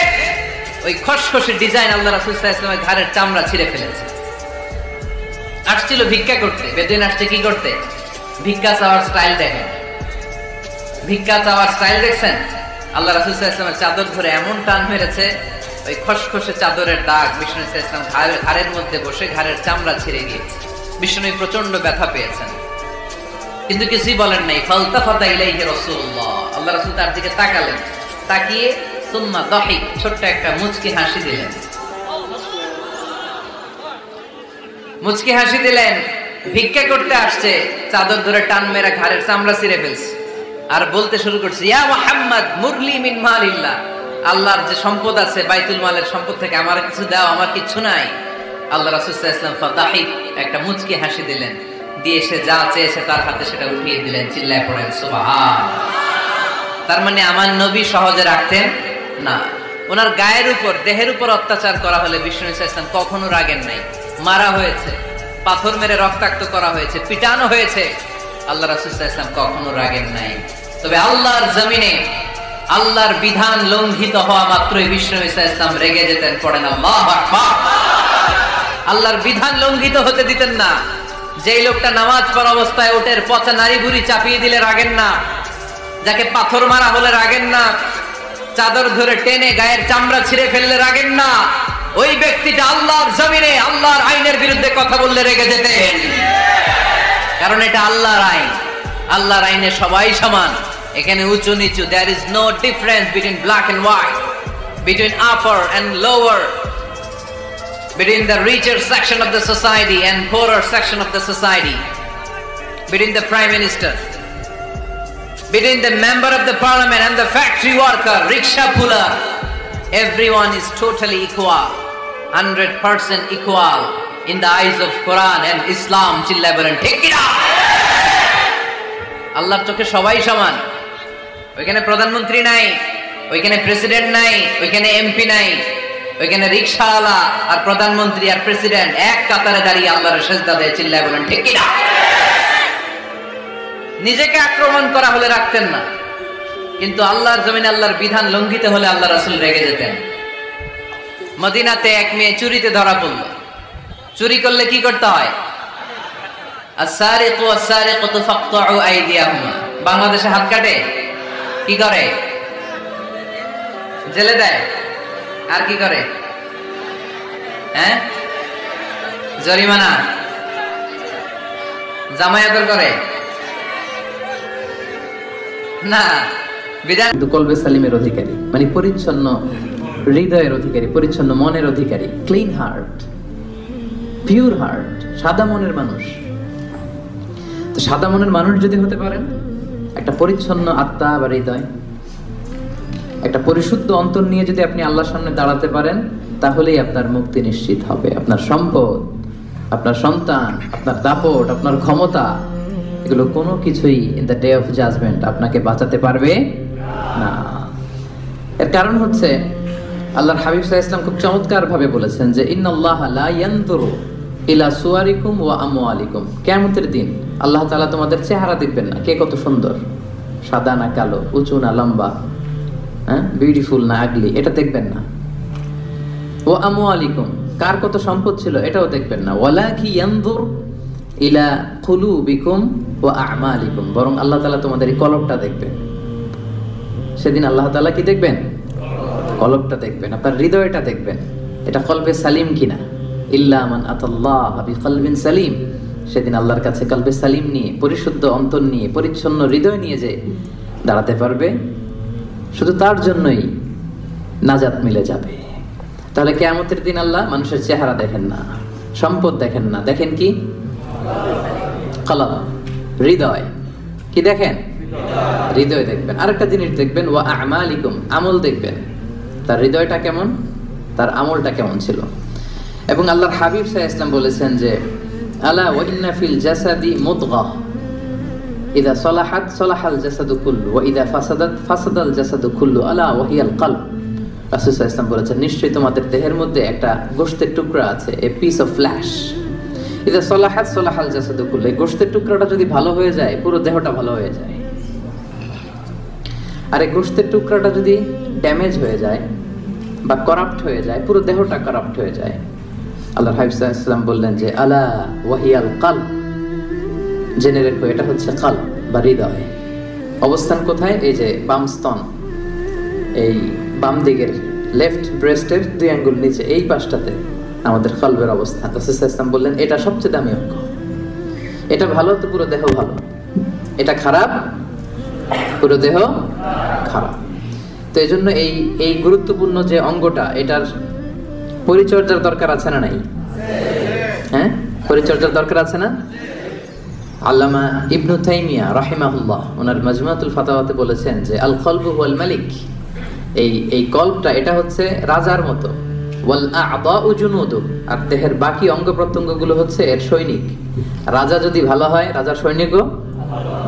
ওই খসখসে ডিজাইন আল্লাহ রাসূল সাল্লাল্লাহু আলাইহি ওয়াসাল্লামের ঘাড়ের চামড়া ছিঁড়ে ফেলেছে। আসছিল ভিক্ষা করতে, বেদুইন আসছে কি করতে? ভিক্ষা চাওয়ার স্টাইল দেখেন, ভিক্ষা চাওয়ার স্টাইল দেখছেন? আল্লাহ রাসূল সাল্লাল্লাহু আলাইহি ওয়াসাল্লামের চাদর ধরে এমন টান মেরেছে, ওই খসখসে চাদরের দাগ বিষ্ণু সাল্লাল্লাহু আলাইহি ওয়াসাল্লাম ঘাড়ের মধ্যে বসে ঘাড়ের চামড়া ছিঁড়ে গিয়েছে। বিষ্ণু প্রচন্ড ব্যথা পেয়েছেন, কিন্তু কিছুই বলেন নাই। ফালতাফাতা ইলাইহি রাসূলুল্লাহ, আল্লাহ রাসূল তার দিকে তাকালেন, তাকিয়ে সুম্মা দাহিক, ছোট্ট একটা মুচকি হাসি দিলেন। মুচকি হাসি দিলেন। ভিক্ষা করতে আসছে, চাদর ধরে টান মেরা ঘাড়ের চামড়া ছিঁড়ে ফেলছে, আর বলতে শুরু করছে, ইয়া মুহাম্মদ মুরলি মিন মালিল্লাহ, আল্লাহর যে সম্পদ আছে বাইতুল মালের সম্পদ থেকে আমার কিছু দাও, আমার কিছু নাই। আল্লাহ রাসূল সাল্লাল্লাহু আলাইহি ওয়াসাল্লাম ফাদাহিক, একটা মুচকি হাসি দিলেন, দিয়ে সে যা চেয়েছে তার হাতে সেটা উঠিয়ে দিলেন। চিল্লায় পড়েন সুবহান। তার মানে আমার নবী সহজে রাখতেন না। ওনার গায়ের উপর, দেহের উপর অত্যাচার করা হলে বিষ্ণু ইসলাম কখনো রাগেন নাই। মারা হয়েছে, পাথর মেরে রক্তাক্ত করা হয়েছে, পিটানো হয়েছে, আল্লাহ রাসূল সাল্লাল্লাহু আলাইহি ওয়াসাল্লাম কখনো রাগেন নাই। তবে আল্লাহর জমিনে আল্লাহর বিধান লঙ্ঘিত হওয়া মাত্রই বিষ্ণু ইসলাম রেগে যেতেন। পড়েন আল্লাহু আকবার। আল্লাহর বিধান লঙ্ঘিত হতে দিতেন না। যেই লোকটা নামাজ পড়া অবস্থায় ওটের পচা নারী বুড়ি চাপিয়ে দিলে রাগেন না, যাকে পাথর মারা হলে রাগেন না, চাদর ধরে টেনে গায়ের চামড়া ছিঁড়ে ফেললে রাগেন না, ওই ব্যক্তিটা আল্লাহর জমিনে আল্লাহর আইনের বিরুদ্ধে কথা বললে রেগে যেতেন। কারণ এটা আল্লাহর আইন, আল্লাহর আইনে সবাই সমান। এখানে উঁচু নিচু, there is no difference between black and white, between upper and lower, between the richer section of the society and poorer section of the society, between the prime minister, between the member of the parliament and the factory worker, rickshaw puller. Everyone is totally equal, 100% equal in the eyes of Quran and Islam. চিল্লায় বলেন ঠিক কি না? আল্লাহর চোখে সবাই সমান। ওইখানে প্রধানমন্ত্রী নাই, ওইখানে প্রেসিডেন্ট নাই, ওইখানে এমপি নাই, ওইখানে রিকশাওয়ালা আর প্রধানমন্ত্রী আর প্রেসিডেন্ট এক কাতারে দাঁড়িয়ে আল্লাহর সিজদা দেয়। চিল্লায় বলেন ঠিক কি না? নিজেকে আক্রমণ করা হলে রাখতেন না, কিন্তু আল্লাহর জমিনে আল্লাহর বিধান লঙ্ঘিত হলে আল্লাহ রাসূল রেগে যেতেন। মদিনাতে এক মেয়ে চুরিতে ধরা পড়ল। চুরি করলে কি করতে হয়? আস-সারিকু ওয়াস-সারিকাতু ফাকতাউ আইদিয়াহুমা। বাংলাদেশে হাত কাটে, কি করে? জেলে দেয়। আর কি করে? জরিমানা, জামায়াত করে না। বিধান কলবে সালিমের অধিকারী, মানে পরিচ্ছন্ন হৃদয়ের অধিকারী, পরিচ্ছন্ন মনের অধিকারী, ক্লিন হার্ট, পিওর হার্ট, সাদা মনের মানুষ। তো সাদা মনের মানুষ যদি হতে পারেন, একটা পরিচ্ছন্ন আত্মা বা হৃদয়, একটা পরিশুদ্ধ অন্তর নিয়ে যদি আপনি আল্লাহর সামনে দাঁড়াতে পারেন, তাহলেই আপনার মুক্তি নিশ্চিত হবে। আপনার সম্পদ, আপনার সন্তান, আপনার দাপট, আপনার ক্ষমতা, এগুলো কোনো কিছুই in the day of judgement আপনাকে বাঁচাতে পারবে না। এর কারণ হচ্ছে আল্লাহর হাবিব সাল্লাল্লাহু আলাইহি ওয়াসাল্লাম খুব চমৎকার ভাবে বলেছেন যে ইন্নাল্লাহা লা ইয়ানজুরু ইলা সুওয়ারিকুম ওয়া আমওয়ালিকুম। কিয়ামতের দিন আল্লাহ তাআলা তোমাদের চেহারা দেখবেন না, কে কত সুন্দর, সাদা না কালো, উঁচু না লম্বা, বিউটিফুল না আগলি, এটা দেখবেন না। ওয়া আমওয়ালিকুম, কার কত সম্পদ ছিল এটাও দেখবেন না। ওয়ালাকি ইয়ানজুর ইলা কুলুবিকুম ওয়া আ'মালিকুম, বরং আল্লাহ তাআলা তোমাদের এই কলবটা দেখবেন। সেদিন আল্লাহ তাআলা কি দেখবেন? কলবটা দেখবেন, আপনার হৃদয়টা দেখবেন, এটা কলবে সালিম কিনা। ইল্লা মান আতাল্লাহ বিকলবিন সালিম, সেদিন আল্লাহর কাছে কলবে সালিম নিয়ে, পরিশুদ্ধ অন্তর নিয়ে, পরিচ্ছন্ন হৃদয় নিয়ে যে দাঁড়াতে পারবে, শুধু তার জন্যই নাজাত মিলে যাবে। তাহলে কিয়ামতের দিন আল্লাহ মানুষের চেহারা দেখেন না, সম্পদ দেখেন না, দেখেন কি? কলব, হৃদয়। কি দেখেন? হৃদয় দেখবেন। আরেকটা জিনিস দেখবেন, ওয়া আ'মালিকুম, আমল দেখবেন, তার হৃদয়টা কেমন, তার আমলটা কেমন ছিল। এবং আল্লাহর হাবিব সাল্লাল্লাহু আলাইহি ওয়াসাল্লাম বলেছেন যে আলা ওয়া ইন্না ফিল জাসাদি মুদগাহ ইযা সালাহাত সালাহাল জাসাদু কুল্লু ওয়া ইযা ফাসাদাত ফাসাদাল জাসাদু কুল্লু আলা ওয়া হিয়াল কলব। রাসূল সাল্লাল্লাহু আলাইহি ওয়াসাল্লাম বলেছেন, নিশ্চয়ই তোমাদের দেহের মধ্যে একটা গোশতের টুকরা আছে, এ পিস অফ ফ্ল্যাশ। ইযা সালাহাত সালাহাল জাসাদু কুল্লু, এই গোশতের টুকরাটা যদি ভালো হয়ে যায়, পুরো দেহটা ভালো হয়ে যায়। আর এই গোশতের টুকরাটা যদি ড্যামেজ হয়ে যায় বা করাপ্ট হয়ে যায়, পুরো দেহটা করাপ্ট হয়ে যায়। আল্লাহর হাবিব সাল্লাল্লাহু আলাইহি ওয়াসাল্লাম বললেন যে আলা ওয়া হিয়াল কলব, জেনে রেখো এটা হচ্ছে কলব বা হৃদয়। অবস্থান কোথায়? এই যে বাম স্তন, এই বাম দিকের লেফট ব্রেস্টের 2 আঙ্গুল নিচে, এই পাশটাতে আমাদের কলবের অবস্থান। রাসূল সাল্লাল্লাহু আলাইহি ওয়াসাল্লাম বললেন এটা সবচেয়ে দামি অঙ্গ, এটা ভালো তো পুরো দেহ ভালো, এটা খারাপ পুরো দেহ খারাপ। তো এই জন্য এই গুরুত্বপূর্ণ যে অঙ্গটা, এটার পরিচর্যার দরকার আছে না নাই? হ্যাঁ, পরিচর্যার দরকার আছে না? আল্লামা ইবনু তাইমিয়া রাহিমাহুল্লাহ ওনার মাজমুআতুল ফাতাওয়াতে বলেছেন যে আল কলবু ওয়াল মালিক, এই কলবটা এটা হচ্ছে রাজার মতো, ওয়াল আ'দাউ জুনুদু, আর দেহের বাকি অঙ্গ প্রত্যঙ্গগুলো হচ্ছে এর সৈনিক। রাজা যদি ভালো হয়, রাজার সৈনিকও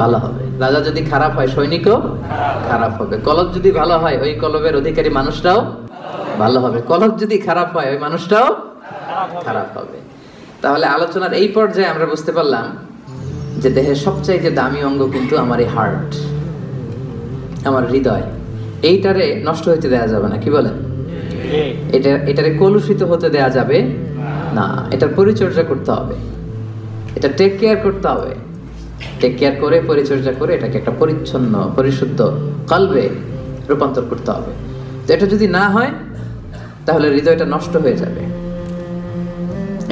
ভালো হবে। রাজা যদি খারাপ হয় সৈনিকও খারাপ হবে, কলব যদি ভালো হয় ওই কলবের অধিকারী মানুষটাও ভালো হবে, কলব যদি খারাপ হয় ওই মানুষটাও খারাপ হবে। তাহলে আলোচনার এই পর্যায়ে আমরা বুঝতে পারলাম যে দেহের সবচাইতে দামি অঙ্গ কিন্তু আমার এই হার্ট, আমার হৃদয়। এইটারে নষ্ট হইতে দেয়া যাবে না, কি বলেন? এটারে কলুষিত হতে দেয়া যাবে না, এটার পরিচর্যা করতে হবে, এটা টেক কেয়ার করতে হবে। টেক কেয়ার করে পরিচর্যা করে এটাকে একটা পরিচ্ছন্ন পরিশুদ্ধ কলবে রূপান্তর করতে হবে। তো এটা যদি না হয় তাহলে হৃদয়টা নষ্ট হয়ে যাবে,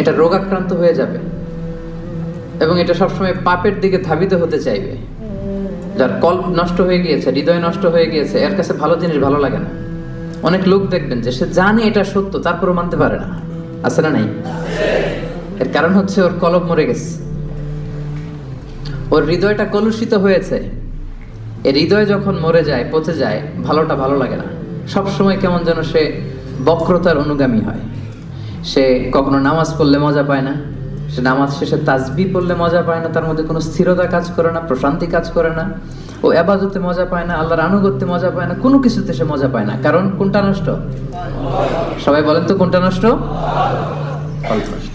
এটা রোগাক্রান্ত হয়ে যাবে এবং এটা সবসময় পাপের দিকে ধাবিত হতে চাইবে। যার কল্প নষ্ট হয়ে গিয়েছে, হৃদয় নষ্ট হয়ে গিয়েছে, এর কাছে ভালো জিনিস ভালো লাগে না। অনেক লোক দেখবেন যে সে জানে এটা সত্য তারপরও মানতে পারে না, আছে না নাই? এর কারণ হচ্ছে ওর কলব মরে গেছে, ওর হৃদয়টা কলুষিত হয়েছে। এই হৃদয় যখন মরে যায়, পচে যায়, ভালোটা ভালো লাগে না। সবসময় কেমন যেন সে বক্রতার অনুগামী হয়। সে কখনো নামাজ পড়লে মজা পায় না, সে নামাজ শেষে তাসবিহ পড়লে মজা পায় না, তার মধ্যে কোনো স্থিরতা কাজ করে না, প্রশান্তি কাজ করে না। ও ইবাদতে মজা পায় না, আল্লাহর আনুগত্যে মজা পায় না, কোনো কিছুতে সে মজা পায় না। কারণ কোনটা নষ্ট? সবাই বলেন তো কোনটা নষ্ট? কলব নষ্ট।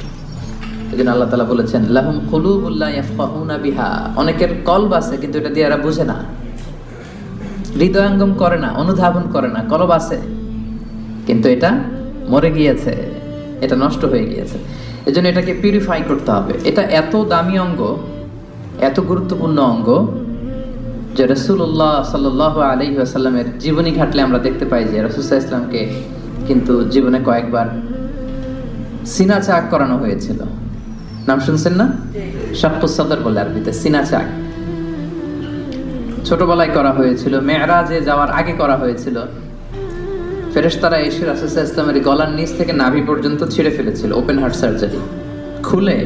এজন্য আল্লাহ তাআলা বলেছেন লাহুম কুলুবুল লা ইয়াফকাহুনা বিহা, অনেকের কলব আছে কিন্তু এটা দিয়ে এরা বুঝে না, হৃদয়ঙ্গম করে না, অনুধাবন করে না। কলব আছে কিন্তু এটা মরে গিয়েছে, এটা নষ্ট হয়ে গিয়েছে। এজন্য এটাকে পিউরিফাই করতে হবে। এটা এত দামি অঙ্গ, এত গুরুত্বপূর্ণ অঙ্গ যে রাসূলুল্লাহ সাল্লাল্লাহু আলাইহি ওয়াসাল্লামের জীবনী ঘাটলে আমরা দেখতে পাই যে রাসূল সাল্লাল্লাহু আলাইহি ওয়াসাল্লামকে কিন্তু জীবনে কয়েকবার সিনা চাক করানো হয়েছিল। নাম শুনছেন না? শাক্কুস সাদর বলে আরবিতে, সিনা চাক। ছোটবেলায় করা হয়েছিল, মেরাজে যাওয়ার আগে করা হয়েছিল। ফেরেশতারা এসে রাসূল সাল্লাল্লাহু আলাইহি ওয়াসাল্লামের গলার নিচ থেকে নাভি পর্যন্ত ছিঁড়ে ফেলেছিল, ওপেন হার্ট সার্জারি। খুলে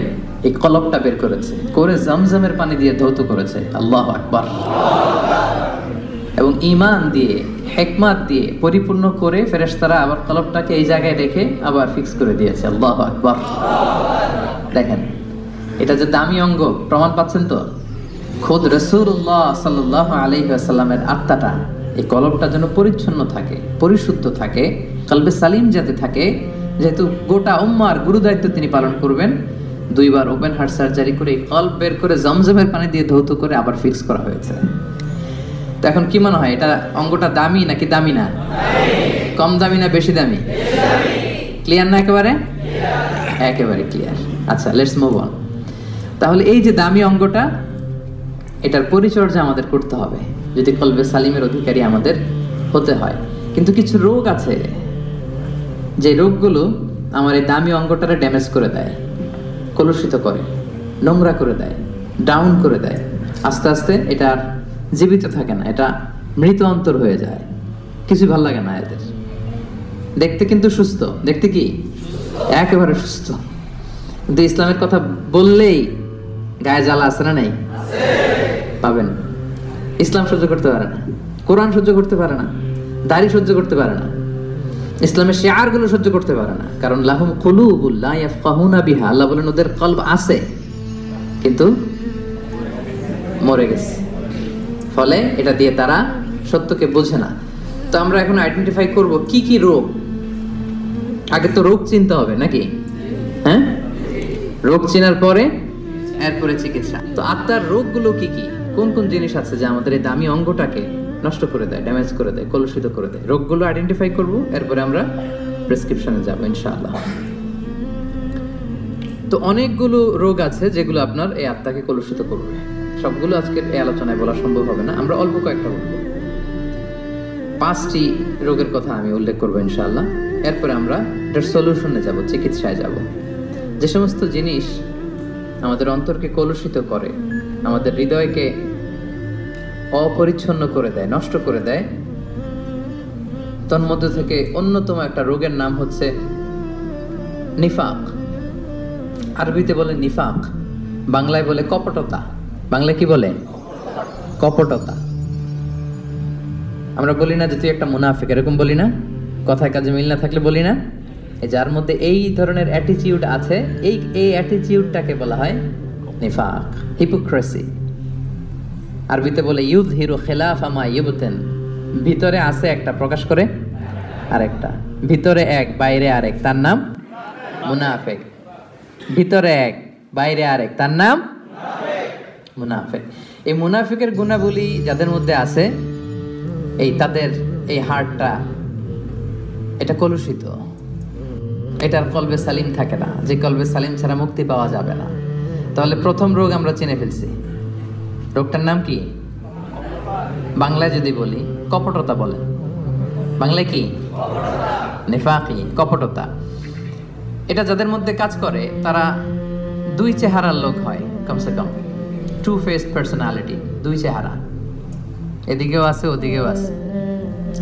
এই কলবটা বের করেছে, করে জমজমের পানি দিয়ে ধৌত করেছে। আল্লাহু আকবার। এবং ঈমান দিয়ে, হিকমত দিয়ে পরিপূর্ণ করে ফেরেশতারা আবার কলবটাকে এই জায়গায় রেখে আবার ফিক্স করে দিয়েছে। আল্লাহু আকবার। দেখেন এটা যে দামি অঙ্গ, প্রমাণ পাচ্ছেন তো? খোদ রাসূলুল্লাহ সাল্লাল্লাহু আলাইহি ওয়াসাল্লামের আত্মাটা, এই কলবটা যেন পরিচ্ছন্ন থাকে, পরিশুদ্ধ থাকে, কলবে সালিম যাতে থাকে। যেহেতু গোটা উম্মার গুরু দায়িত্ব তিনি পালন করবেন, 2 বার ওপেন হার্ট সার্জারি করে কলব বের করে জমজমের পানি দিয়ে ধৌত করে আবার ফিক্স করা হয়েছে। তো এখন কি মনে হয়, এটা অঙ্গটা দামি নাকি দামি না? কম দামি না বেশি দামি? ক্লিয়ার না একেবারে? একেবারে ক্লিয়ার। আচ্ছা, লেটস মুভ অন। তাহলে এই যে দামি অঙ্গটা, এটার পরিচর্যা আমাদের করতে হবে যদি কলবে সালিমের অধিকারী আমাদের হতে হয়। কিন্তু কিছু রোগ আছে, যে রোগগুলো আমার এই দামি অঙ্গটারে ড্যামেজ করে দেয়, কলুষিত করে, নোংরা করে দেয়, ডাউন করে দেয়। আস্তে আস্তে এটা আর জীবিত থাকে না, এটা মৃত অন্তর হয়ে যায়। কিছু ভালো লাগে না এদের। দেখতে কিন্তু সুস্থ, দেখতে কি একেবারে সুস্থ, কিন্তু ইসলামের কথা বললেই গায়ে জ্বালা আছে না নাই? পাবেন। ইসলাম সহ্য করতে পারে না, কোরআন সহ্য করতে পারে না, দাড়ি সহ্য করতে পারে না, ইসলামের শিআর গুলো সহ্য করতে পারে না। কারণ লাহুম কুলুবুল লা ইয়াফকাহুনা বিহা, আল্লাহ বলেন ওদের কলব আছে কিন্তু মরে গেছে, ফলে এটা দিয়ে তারা সত্যকে বোঝে না। তো আমরা এখন আইডেন্টিফাই করব কি কি রোগ। আগে তো রোগ চিনতে হবে নাকি? হ্যাঁ, রোগ চিনার পরে এরপরে চিকিৎসা। তো আত্মার রোগগুলো কি কি, কোন কোন জিনিস আছে যা আমাদের এই দামি অঙ্গটাকে নষ্ট করে দেয়, ড্যামেজ করে দেয়, কলুষিত করে দেয়? রোগগুলো আইডেন্টিফাই করব, এরপরে আমরা প্রেসক্রিপশনে যাব ইনশাআল্লাহ। তো অনেকগুলো রোগ আছে যেগুলো আপনার এই আত্মাকে কলুষিত করবে। সবগুলো আজকের এই আলোচনায় বলা সম্ভব হবে না, আমরা অল্প কয়েকটা বলবো। 5টি রোগের কথা আমি উল্লেখ করবো ইনশাআল্লাহ। এরপরে আমরা এটার সলিউশনে যাব, চিকিৎসায় যাব। যে সমস্ত জিনিস আমাদের অন্তরকে কলুষিত করে, আমাদের হৃদয়কে অপরিচ্ছন্ন করে দেয়, নষ্ট করে দেয়, তন্মধ্যে থেকে অন্যতম একটা রোগের নাম হচ্ছে নিফাক। আরবিতে বলে নিফাক, বাংলায় বলে কপটতা। বাংলায় কি বলে? কপটতা। আমরা বলি না যে তুই একটা মুনাফিক, এরকম বলি না? কথায় কাজে মিল না থাকলে বলি না? এই যার মধ্যে এই ধরনের অ্যাটিটিউড আছে, এই অ্যাটিটিউডটাকে বলা হয় নিফাক, হিপোক্রেসি। আরবিতে বলে ইউযহিরু খিলাফা মা ইউবতিন, ভিতরে আছে একটা প্রকাশ করে আরেকটা, ভিতরে এক বাইরে আরেক, তার নাম মুনাফিক। ভিতরে এক বাইরে আরেক, তার নাম মুনাফিক। এই মুনাফিকের গুণাবলী যাদের মধ্যে আছে, এই তাদের এই হার্টটা এটা কলুষিত, এটার কলবে সালিম থাকে না, যে কলবে সালিম ছাড়া মুক্তি পাওয়া যাবে না। তাহলে প্রথম রোগ আমরা চিনে ফেলছি, রোগটার নাম কি? বাংলায় যদি বলি কপটতা বলেন, বাংলায় কি? নিফাকি, কপটতা। এটা যাদের মধ্যে কাজ করে তারা দুই চেহারার লোক হয়, কমসে কম টু ফেসড পার্সোনালিটি, দুই চেহারা, এদিকেও আছে ওদিকেও আছে।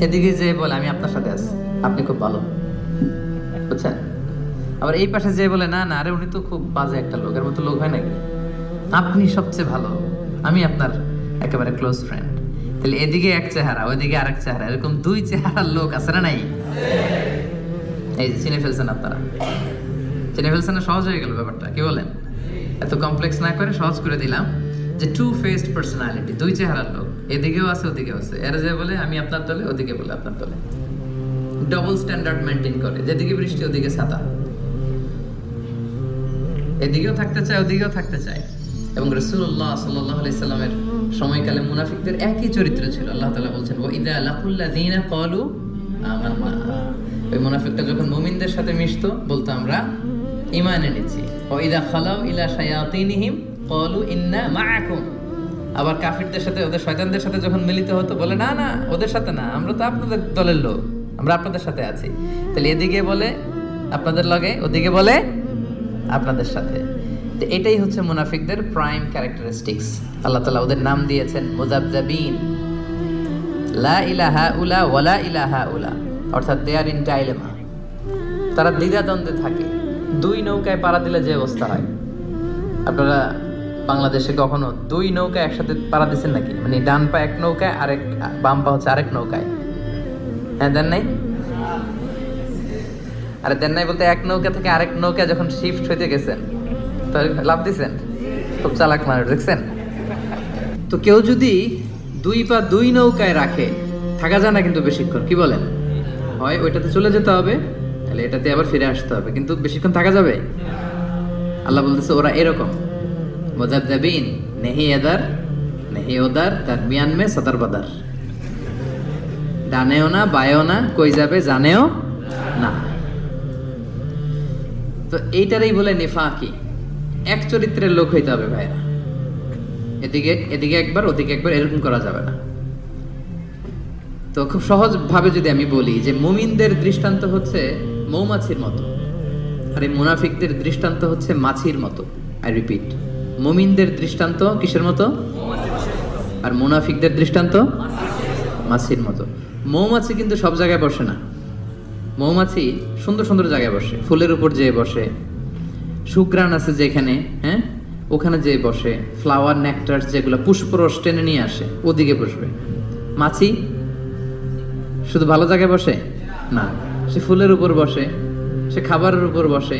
এদিকে যে বলে আমি আপনার সাথে আছি, আপনি খুব ভালো, বুঝছেন? আবার এই পাশে যে বলে না না, আরে উনি তো খুব বাজে একটা লোক, এর মতো লোক হয় নাকি, আপনি সবচেয়ে ভালো, আমি আপনার একেবারে ক্লোজ ফ্রেন্ড। তাহলে এদিকে এক চেহারা ওইদিকে আরেক চেহারা, এরকম দুই চেহারার লোক আছে না নাই? এই যে চিনে ফেলছেন আপনারা, চিনে ফেলছেন না? সহজ হয়ে গেল ব্যাপারটা, কি বলেন? এত কমপ্লেক্স না করে সহজ করে দিলাম যে টু ফেসড পার্সোনালিটি, দুই চেহারার লোক, এদিকেও আছে ওদিকেও আছে। এর যে বলে আমি আপনার দলে, ওদিকে বলে আপনার দলে, ডবল স্ট্যান্ডার্ড মেনটেন করে, যেদিকে বৃষ্টি ওদিকে ছাতা, এদিকেও থাকতে চায় ওদিকেও থাকতে চায়। এবং রাসূলুল্লাহ সাল্লাল্লাহু আলাইহি সাল্লামের সময়কালে মুনাফিকদের একই চরিত্র ছিল। আল্লাহ তাআলা বলছেন ওয়া ইযা লাকুল্লাযিনা ক্বালু আমান্না, ওই মুনাফিকটা যখন মুমিনদের সাথে মিশতো বলতো আমরা ঈমান এনেছি। ওয়া ইযা খালাউ ইলা শায়াতিনহিম ক্বালু ইন্না মাআকুম, আবার কাফিরদের সাথে ওদের শয়তানদের সাথে যখন মিলিত হতো বলে না না ওদের সাথে না, আমরা তো আপনাদের দলের লোক, আমরা আপনাদের সাথে আছি। তাহলে এদিকে বলে আপনাদের লগে, ওদিকে বলে আপনাদের সাথে। তো এটাই হচ্ছে মুনাফিকদের প্রাইম ক্যারেক্টারিস্টিক্স। আল্লাহ তাআলা ওদের নাম দিয়েছেন মুযাবযাবিন, লা ইলাহা উলা ওয়ালা ইলাহা উলা, অর্থাৎ দে আর ইন ডাইলেমা, তারা দ্বিধাদ্বন্দ্বে থাকে। দুই নৌকায় পাড়া দিলে যে অবস্থা হয়, আপনারা বাংলাদেশে কখনো দুই নৌকা একসাথে পাড়া দিচ্ছেন নাকি? মানে ডান পা এক নৌকায়, আরেক বাম পা হচ্ছে আরেক নৌকায়, হ্যাঁ দেন নাই? আরে দেন নাই বলতে এক নৌকা থেকে আরেক নৌকা যখন শিফট হইতে গেছেন তো লাভ দিচ্ছেন, খুব চালাক মানুষ দেখছেন তো। কেউ যদি দুই পা দুই নৌকায় রাখে থাকা যায় না কিন্তু বেশিক্ষণ, কি বলেন? হয় ওইটাতে চলে যেতে হবে, তাহলে এটাতে আবার ফিরে আসতে হবে, কিন্তু বেশিক্ষণ থাকা যাবে? আল্লাহ বলতেছে ওরা এরকম মুযাবযাবিন, নেহি এদার নেহি ওদার, দারমিয়ান মে সদর বদর, ডানেও না বায়েও না, কই যাবে জানেও না। তো এইটারই বলে নিফাকি, এক চরিত্রের লোক হইতে হবে ভাইরা, এদিকে একবার ওদিকে একবার, এরকম করা যাবে না। তো খুব সহজ ভাবে যদি আমি বলি যে মুমিনদের দৃষ্টান্ত হচ্ছে মৌমাছির মতো, আর এই মুনাফিকদের দৃষ্টান্ত হচ্ছে মাছির মতো। আই রিপিট, মুমিনদের দৃষ্টান্ত কিসের মতো? আর মুনাফিকদের দৃষ্টান্ত মাছির মতো। মৌমাছি কিন্তু সব জায়গায় বসে না, মৌমাছি সুন্দর সুন্দর জায়গায় বসে, ফুলের উপর যেয়ে বসে, সুঘ্রাণ আছে যেখানে, হ্যাঁ ওখানে যেয়ে বসে, ফ্লাওয়ার নেকটার যেগুলো পুষ্পরস টেনে নিয়ে আসে ওদিকে বসবে। মাছি শুধু ভালো জায়গায় বসে না, সে ফুলের উপর বসে, সে খাবারের উপর বসে,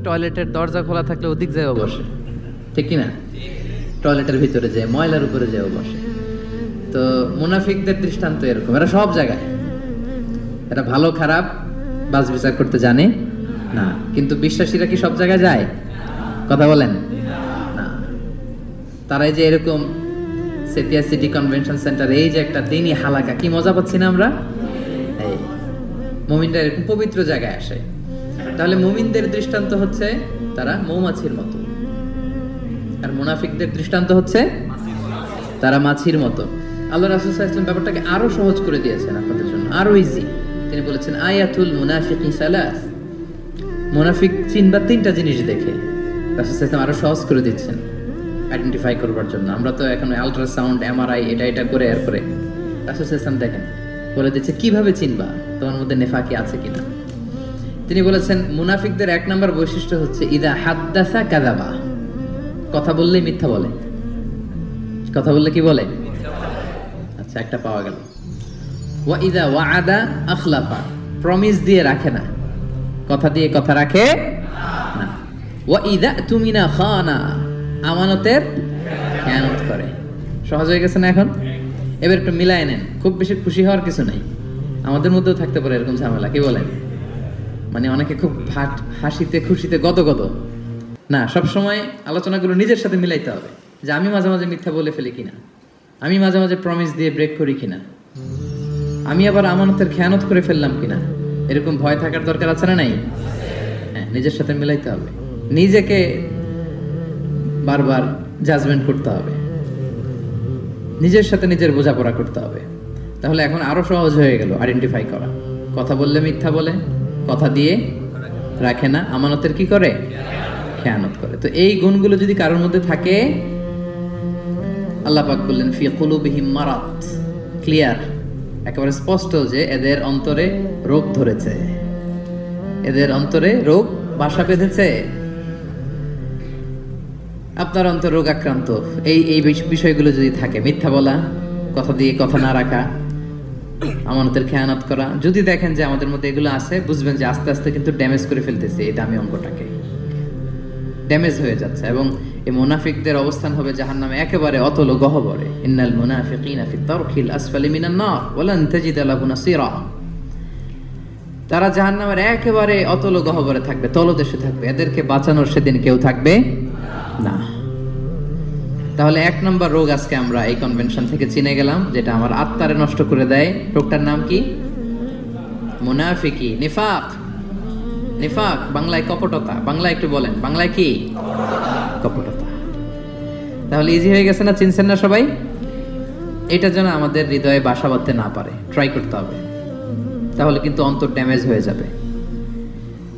টয়লেটের দরজা খোলা থাকলে ওদিক যেও বসে, ঠিক কিনা? টয়লেটের ভিতরে যায়, ময়লার উপরে যেও বসে। তো মুনাফিকদের দৃষ্টান্ত এরকম, এরা সব জায়গায়, এরা ভালো খারাপ বাছ বিচার করতে জানে না। কিন্তু বিশ্বাসীরা কি সব জায়গায় যায়? কথা বলেন না। তারাই যে এরকম সেপিয়া সিটি কনভেনশন সেন্টার, এই যে একটা দিনই হালাকা, কি মজা পাচ্ছি না আমরা? এই মুমিনরা এরকম পবিত্র জায়গায় আসে। তাহলে মুমিনদের দৃষ্টান্ত হচ্ছে তারা মৌমাছির মতো, আর মুনাফিকদের দৃষ্টান্ত হচ্ছে তারা মাছির মতো। আল্লাহ রাসূল সাল্লাল্লাহু আলাইহি ওয়াসাল্লাম ব্যাপারটাকে আরো সহজ করে দিয়েছেন আপনাদের জন্য, আরো ইজি। তিনি বলেছেন আয়াতুল মুনাফিকি সালাস, মুনাফিক চিনবা তিনটা জিনিস দেখে। রাসূল সাল্লাল্লাহু আলাইহি ওয়াসাল্লাম আরো সহজ করে দিচ্ছেন আইডেন্টিফাই করবার জন্য। আমরা তো এখন আল্ট্রাসাউন্ড, এমআরআই, এটা করে এরপরে রাসূল সাল্লাল্লাহু আলাইহি ওয়াসাল্লাম দেখেন বলে দিচ্ছে কিভাবে চিনবা তোমার মধ্যে নেফাকি আছে কিনা। তিনি বলেছেন মুনাফিকদের এক নাম্বার বৈশিষ্ট্য হচ্ছে ইদা হাদ্দাসা কাযাবা, কথা বললেই মিথ্যা বলে। কথা বললে কি বলে? আচ্ছা, একটা পাওয়া গেল। ওয়া ইদা ওয়াআদা আখলাফা, প্রমিস দিয়ে রাখে না, কথা দিয়ে কথা রাখে না। ওয়া ইদা তুমিনা খানা, আমানতের খেয়ানত করে। সহজ হয়ে গেছে না এখন? এবার একটু মিলাই নেন, খুব বেশি খুশি হওয়ার কিছু নাই। আমাদের মধ্যেও থাকতে পারে এরকম ঝামেলা, কি বলেন? মানে অনেকে খুব হাসিতে খুশিতে গদগদ না, সবসময় আলোচনাগুলো নিজের সাথে মিলাইতে হবে, যে আমি মাঝে মাঝে মিথ্যা বলে ফেলি কিনা, আমি মাঝে মাঝে প্রমিস দিয়ে ব্রেক করি কিনা, আমি আবার আমানতের খেয়ানত করে ফেললাম কিনা, এরকম ভয় থাকার দরকার আছে না নাই? হ্যাঁ, নিজের সাথে মিলাইতে হবে, নিজেকে বারবার জাজমেন্ট করতে হবে, নিজের সাথে নিজের বোঝাপড়া করতে হবে। তাহলে এখন আরো সহজ হয়ে গেল আইডেন্টিফাই করা। কথা বললে মিথ্যা বলে, কথা দিয়ে রাখে না, আমানতের কি করে? খেয়ানত করে। তো এই গুণগুলো যদি কারোর মধ্যে থাকে, আল্লাহ পাক বললেন ফি কুলুবিহিম মারাদ, ক্লিয়ার, একেবারে স্পষ্ট যে এদের অন্তরে রোগ ধরেছে, এদের অন্তরে রোগ বাসা বেঁধেছে। আপনার অন্তর রোগ আক্রান্ত, এই বিষয়গুলো যদি থাকে, মিথ্যা বলা, কথা দিয়ে কথা না রাখা, আমানতের খেয়ানত করা, যদি দেখেন যে আমাদের মধ্যে এগুলো আছে, বুঝবেন যে আস্তে আস্তে কিন্তু ড্যামেজ করে ফেলতেছে এই দামি অঙ্গটাকে, ড্যামেজ হয়ে যাচ্ছে। এবং এই মুনাফিকদের অবস্থান হবে জাহান্নামে একেবারে অতল গহ্বরে। ইন্নাল মুনাফিকিনা ফি তারকিল আসফালি মিনান নার ওয়া লান তাজিদা লাহু নাসীরা। তারা জাহান্নামের একেবারে অতল গহ্বরে থাকবে, তলদেশে থাকবে, এদেরকে বাঁচানোর সেদিন কেউ থাকবে না। তাহলে 1 নম্বর রোগ আজকে আমরা এই কনভেনশন থেকে চিনে গেলাম, যেটা আমার আত্মারে নষ্ট করে দেয়। রোগটার নাম কি? মুনাফিকি, নিফাক। নিফাক বাংলায় কপটতা। বাংলায় একটু বলেন, বাংলায় কি? কপটতা। তাহলে ইজি হয়ে গেছে না? চিনছেন না সবাই? এটা যেন আমাদের হৃদয়ে বাসা বাঁধতে না পারে, ট্রাই করতে হবে, তাহলে কিন্তু অন্তর ড্যামেজ হয়ে যাবে।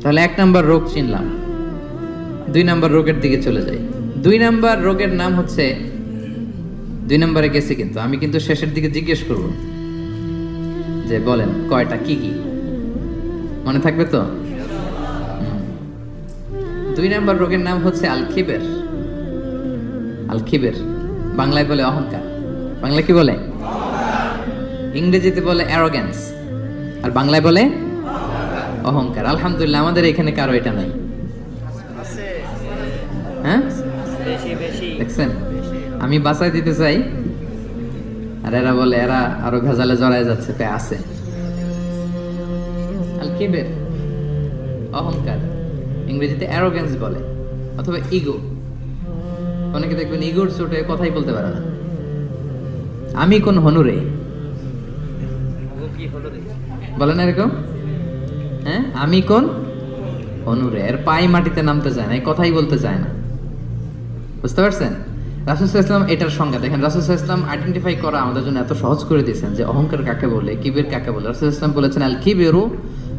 তাহলে 1 নম্বর রোগ চিনলাম। 2 নম্বর রোগের দিকে চলে যাই। 2 নম্বর রোগের নাম হচ্ছে, 2 নম্বরে গেছি কিন্তু আমি কিন্তু শেষের দিকে জিজ্ঞেস করব যে বলেন কয়টা, কি কি মনে থাকবে তো? 2 নম্বর রোগের নাম হচ্ছে আল কিবের। আল কিবের বাংলায় বলে অহংকার। বাংলায় কি বলে? ইংরেজিতে বলে অ্যারোগ্যান্স, আর বাংলায় বলে অহংকার। আলহামদুলিল্লাহ আমাদের এখানে কারো এটা নাই। হ্যাঁ, দেখছেন, আমি বাঁচাই দিতে চাই আর এরা বলে এরা আরো ভেজালে জড়ায় যাচ্ছে, পে আছে। আল কিবের অহংকার, ইংরেজিতে অ্যারোগ্যান্স বলে, অথবা ইগো। অনেকে দেখবেন ইগোর চোটে কথাই বলতে পারে না। আমি কোন হনুরে বলে না এরকম? হ্যাঁ, আমি কোন হনুরে, এর পায়ে মাটিতে নামতে চায় না, এই কথাই বলতে চায় না। বুঝতে পারছেন? রাসূল সাল্লাল্লাহু আলাইহি ওয়াসাল্লাম এটার সংজ্ঞা দেখেন। রাসূল সাল্লাল্লাহু আলাইহি ওয়াসাল্লাম আইডেন্টিফাই করা আমাদের জন্য এত সহজ করে দিয়েছেন যে অহংকার কাকে বলে, কিবির কাকে বলে। রাসূল সাল্লাল্লাহু আলাইহি ওয়াসাল্লাম বলেছেন আল কিবিরু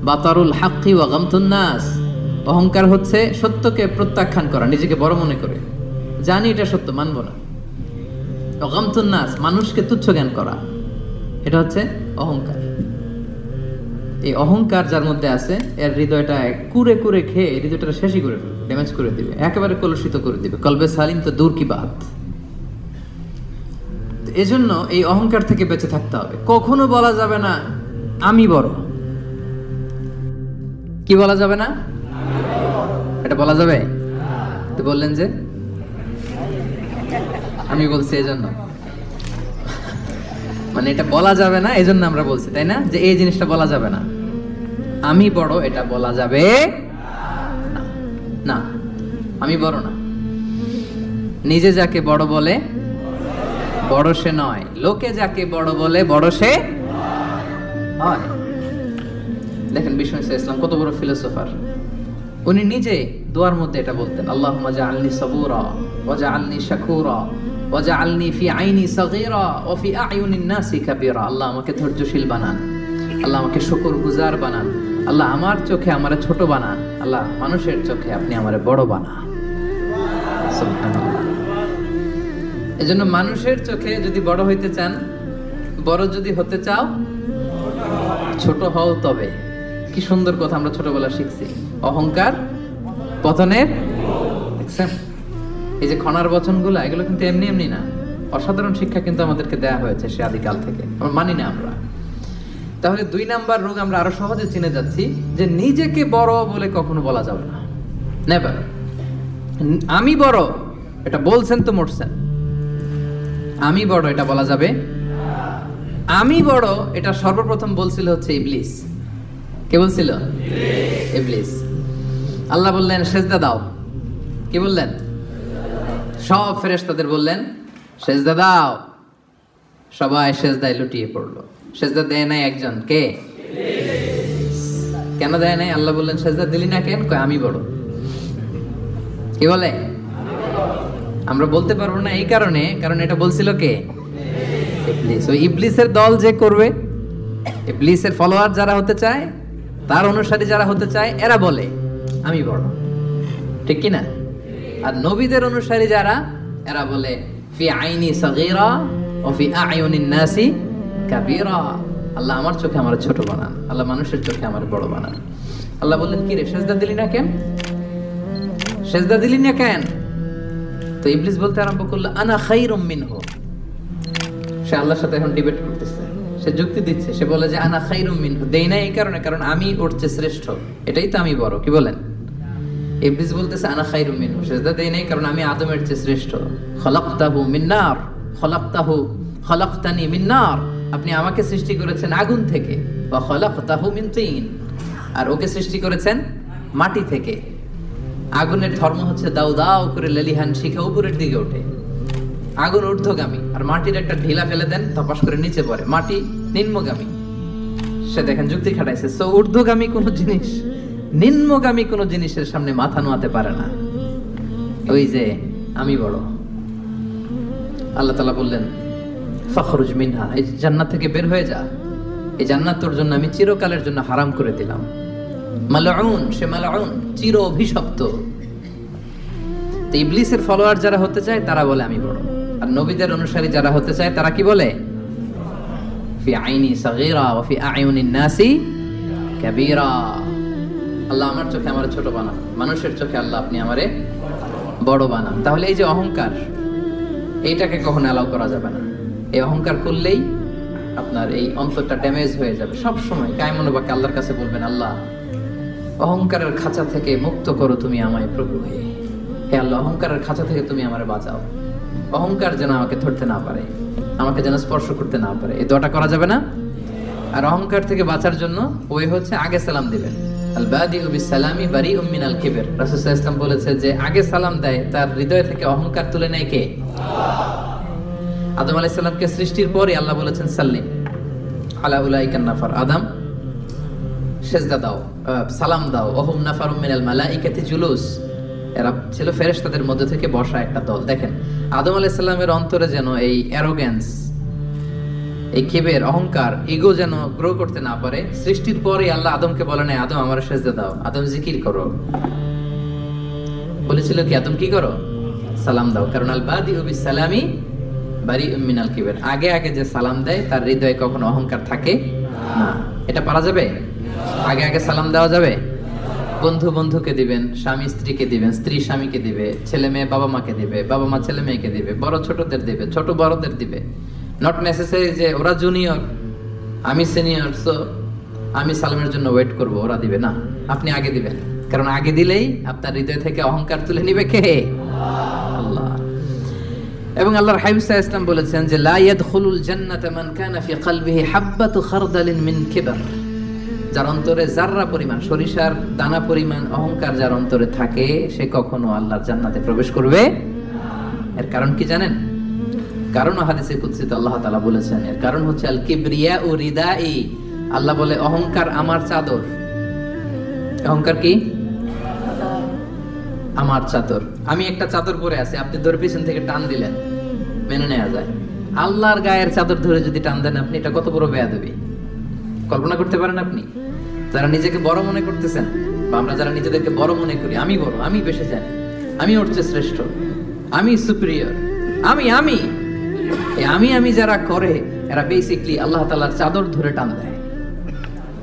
বাতারুল হাক্কি ওয়া গামতুন নাস। অহংকার হচ্ছে সত্যকে প্রত্যাখ্যান করা, নিজেকে বড় মনে করে, জানি এটা সত্য, মানব না। ওয়া গামতুন নাস, মানুষকে তুচ্ছ জ্ঞান করা, এটা হচ্ছে অহংকার। এই অহংকার যার মধ্যে আছে, এর হৃদয়টা কুরে কুরে খেয়ে হৃদয়টা শেষই করে ফেলবে, ড্যামেজ করে দিবে, একেবারে কলুষিত করে দিবে। কলবে সালিম তো দূর কি বাত। এজন্য এই অহংকার থেকে বেঁচে থাকতে হবে। কখনো বলা যাবে না আমি বড়। কি বলা যাবে না? এটা বলা যাবে? তো বললেন যে আমি বলছি এজন্য, মানে এটা বলা যাবে না এজন্য আমরা বলছি, তাই না? যে এই জিনিসটা বলা যাবে না, আমি বড়, এটা বলা যাবে না। না, আমি বড় না। নিজে যাকে বড় বলে বড় সে নয়, লোকে যাকে বড় বলে বড় সে হয়। দেখেন বিষ্ণু ইসলাম কত বড় ফিলোসোফার। উনি নিজে দোয়ার মধ্যে এটা বলতেন, আল্লাহুম্মা জাআলনি সাবুরা ওয়া জাআলনি শাকুরা ওয়া জাআলনি ফি আইনি সাগীরা ওয়া ফি আ'য়ুনিন নাসি কাবীরা। আল্লাহ আমাকে ধৈর্যশীল বানান, আল্লাহ আমাকে শুকরগুজার বানান, আল্লাহ আমার চোখে আমারে ছোট বানান, আল্লাহ মানুষের চোখে আপনি আমারে বড় বানান। সুবহানাল্লাহ। এজন্য মানুষের চোখে যদি বড় হইতে চান, বড় যদি হতে চাও, ছোট হও তবে। কি সুন্দর কথা আমরা ছোটবেলা শিখছি, অহংকার পতনের। দেখছেন এই যে খনার বচনগুলো, এগুলো কিন্তু এমনি এমনি না, অসাধারণ শিক্ষা কিন্তু আমাদেরকে দেয়া হয়েছে সে আদিকাল থেকে, আমরা মানি না আমরা। তাহলে 2 নাম্বার রোগ আমরা আরো সহজে চিনে যাচ্ছি, যে নিজেকে বড় বলে কখনো বলা যাবে না, নেভার। আমি বড় এটা বলছেন তো মরছেন, আমি বড় এটা বলা যাবে? আমি বড় এটা সর্বপ্রথম বলছিল হচ্ছে ইবলিস। কে বলছিল? ইবলিস। আল্লাহ বললেন সেজদা দাও। কি বললেন? সব ফেরেশতাদের বললেন সেজদা দাও। সবাই সেজদায় লুটিয়ে পড়লো। সেজদা দেয় নাই একজন, কে? কেন দেয় নাই? আল্লাহ বললেন সেজদা দিলি না কেন? কয় আমি বড়। কি বলে? আমরা বলতে পারবো না এই কারণে, কারণ এটা বলছিল কে? ইবলিস। ওই ইবলিসের দল যে করবে, ইবলিসের ফলোয়ার যারা হতে চায়, তার অনুসারী যারা হতে চায়, এরা বলে আমি বড়, ঠিক কি না? আর নবীদের অনুসারী যারা, এরা বলে ফি আইনি সাগীরা ওয়া ফি আয়ুনিন নাসি কাবীরা। আল্লাহ আমার চোখে আমার ছোট বানান, আল্লাহ মানুষের চোখে আমার বড় বানান। আল্লাহ বললেন কি রে সেজদা দিলি না কেন? সেজদা দিলি না কেন? তো ইবলিস বলতে আরম্ভ করলো আনা খায়রুম মিনহু। সে আল্লাহর সাথে এখন ডিবেট করতেছে, সে যুক্তি দিচ্ছে। সে বলে যে আনা খায়রুম মিনহু, দেই না এই কারণে, কারণ আমি ওর চেয়ে শ্রেষ্ঠ, এটাই তো আমি বড়। কি বলেন? ইবলিস বলতেছে আনা খায়রুম মিনহু, সেজদা দেই নাই কারণ আমি আদমের চেয়ে শ্রেষ্ঠ। খলাকতাহু মিন নার, খলাকতানি মিন নার, আপনি আমাকে সৃষ্টি করেছেন আগুন থেকে, ওয়া খলাকতাহু মিন তিন, আর ওকে সৃষ্টি করেছেন মাটি থেকে। আগুনের ধর্ম হচ্ছে দাউ দাউ করে লেলিহান শিখা উপরের দিকে ওঠে, আগুন ঊর্ধ্বগামী, আর মাটির একটা ঢিলা ফেলে দেন তপাস করে নিচে পড়ে, মাটি নিম্নগামী। সে দেখেন যুক্তি খাটাইছে। সো ঊর্ধ্বগামী কোন জিনিস নিম্নগামী কোন জিনিসের সামনে মাথা নোয়াতে পারে না। ওই যে আমি বড়। আল্লাহ তাআলা বললেন ফাখরুজ মিনহা, এই জান্নাত থেকে বের হয়ে যা, এই জান্নাত তোর জন্য আমি চিরকালের জন্য হারাম করে দিলাম। মালউন, সে মালউন, চির অভিশপ্ত। তো ইবলিসের ফলোয়ার যারা হতে চায় তারা বলে আমি বড়, আর নবীদের অনুসারী যারা হতে চায় তারা কি বলে? ফি আইনি সাগীরা ওয়া ফি আয়ুনিন নাসি কাবীরা। আল্লাহ আমার চোখে আমার ছোট বানান, মানুষের চোখে আল্লাহ আপনি আমারে বড় বানান। তাহলে এই যে অহংকার, এইটাকে কখনো অ্যালাউ করা যাবে না। এই অহংকার করলেই আপনার এই অন্তরটা ড্যামেজ হয়ে যাবে। সব সময় কায়মনোবাক্যে আল্লাহর কাছে বলবেন আল্লাহ অহংকারের খাঁচা থেকে মুক্ত করো তুমি আমায় প্রভু। হে আল্লাহ অহংকারের খাঁচা থেকে তুমি আমারে বাঁচাও। অহংকার যেন আমাকে ধরতে না পারে, আমাকে যেন স্পর্শ করতে না পারে। এই দোয়াটা করা যাবে না। আর অহংকার থেকে বাঁচার জন্য ওই হচ্ছে আগে সালাম দিবেন। আল বাদিউ বিসসালামি বারিউম মিনাল কিবর। রাসূল সাল্লাল্লাহু আলাইহি ওয়াসাল্লাম বলেছে যে আগে সালাম দেয় তার হৃদয় থেকে অহংকার তুলে নেয় কে? আদম আলাইহিস সালামকে সৃষ্টির পরে আল্লাহ বলেছেন সাল্লিম আলা উলাইকান নাফার, আদম সেজদা দাও, সালাম দাও। ওহুম নাফারুম মিনাল মালাইকাতি জুলুস, এরা ছিল ফেরেশতাদের মধ্যে থেকে বসা একটা দল। দেখেন আদম আলাইহিস সালামের অন্তরে যেন এই অ্যারোগ্যান্স, এই কিবের, অহংকার, ইগো যেন গ্রো করতে না পারে। সৃষ্টির পরে আল্লাহ আদমকে বলে নাই আদম আমার সেজদা দাও, আদম জিকির করো। বলেছিল কি আদম কি করো? সালাম দাও। কারণ আল বাদিউ বিসসালামি বারিউম মিনাল কিবর, আগে আগে যে সালাম দেয় তার হৃদয়ে কখনো অহংকার থাকে না। এটা পারা যাবে? আগে আগে সালাম দেওয়া যাবে? বন্ধু বন্ধুকে দিবেন, স্বামী স্ত্রীকে দিবেন, স্ত্রী স্বামীকে দিবে, ছেলে মেয়ে বাবা মাকে দিবে, বাবা মা ছেলে মেয়েকে দিবে, বড় ছোটদের দিবে, ছোট বড়দের দিবে। নট নেসেসারি যে ওরা জুনিয়র আমি সিনিয়র সো আমি সালামের জন্য ওয়েট করব, ওরা দিবে না, আপনি আগে দিবেন। কারণ আগে দিলেই আপনার হৃদয় থেকে অহংকার তুলে নিবে কে? আল্লাহ। এবং আল্লাহর হাবিব সাল্লাল্লাহু আলাইহি ওয়াসাল্লাম বলেছেন যে লা ইয়াদখুলুল জান্নাতা মান কানা ফি কলবিহি হাব্বাতু খারদালিন মিন কিবর, যার অন্তরে জাররা পরিমাণ, সরিষার দানা পরিমাণ অহংকার যার অন্তরে থাকে সে কখনো আল্লাহর জান্নাতে প্রবেশ করবে। এর কারণ কি জানেন? কারণ হাদিসে কুদসিতে আল্লাহ তাআলা বলেছেন, এর কারণ হচ্ছে আল কিবরিয়া ও রিদাই। আল্লাহ বলে অহংকার আমার চাদর। অহংকার কি? আমার চাদর। আমি একটা চাদর পরে আছি, আপনি ধরে পিছন থেকে টান দিলেন, মেনে নেওয়া যায়। আল্লাহর গায়ের চাদর ধরে যদি টান দেন আপনি, এটা কত বড় বেয়াদবি। কল্পনা করতে পারেন আপনি? যারা নিজেকে বড় মনে করতেছেন, বা আমরা যারা নিজেদেরকে বড় মনে করি, আমি বড়, আমি বেশি জানি, আমি ওর চেয়ে শ্রেষ্ঠ, আমি সুপিরিয়র, আমি যারা করে এরা বেসিক্যালি আল্লাহ তাআলার চাদর ধরে টান দেয়।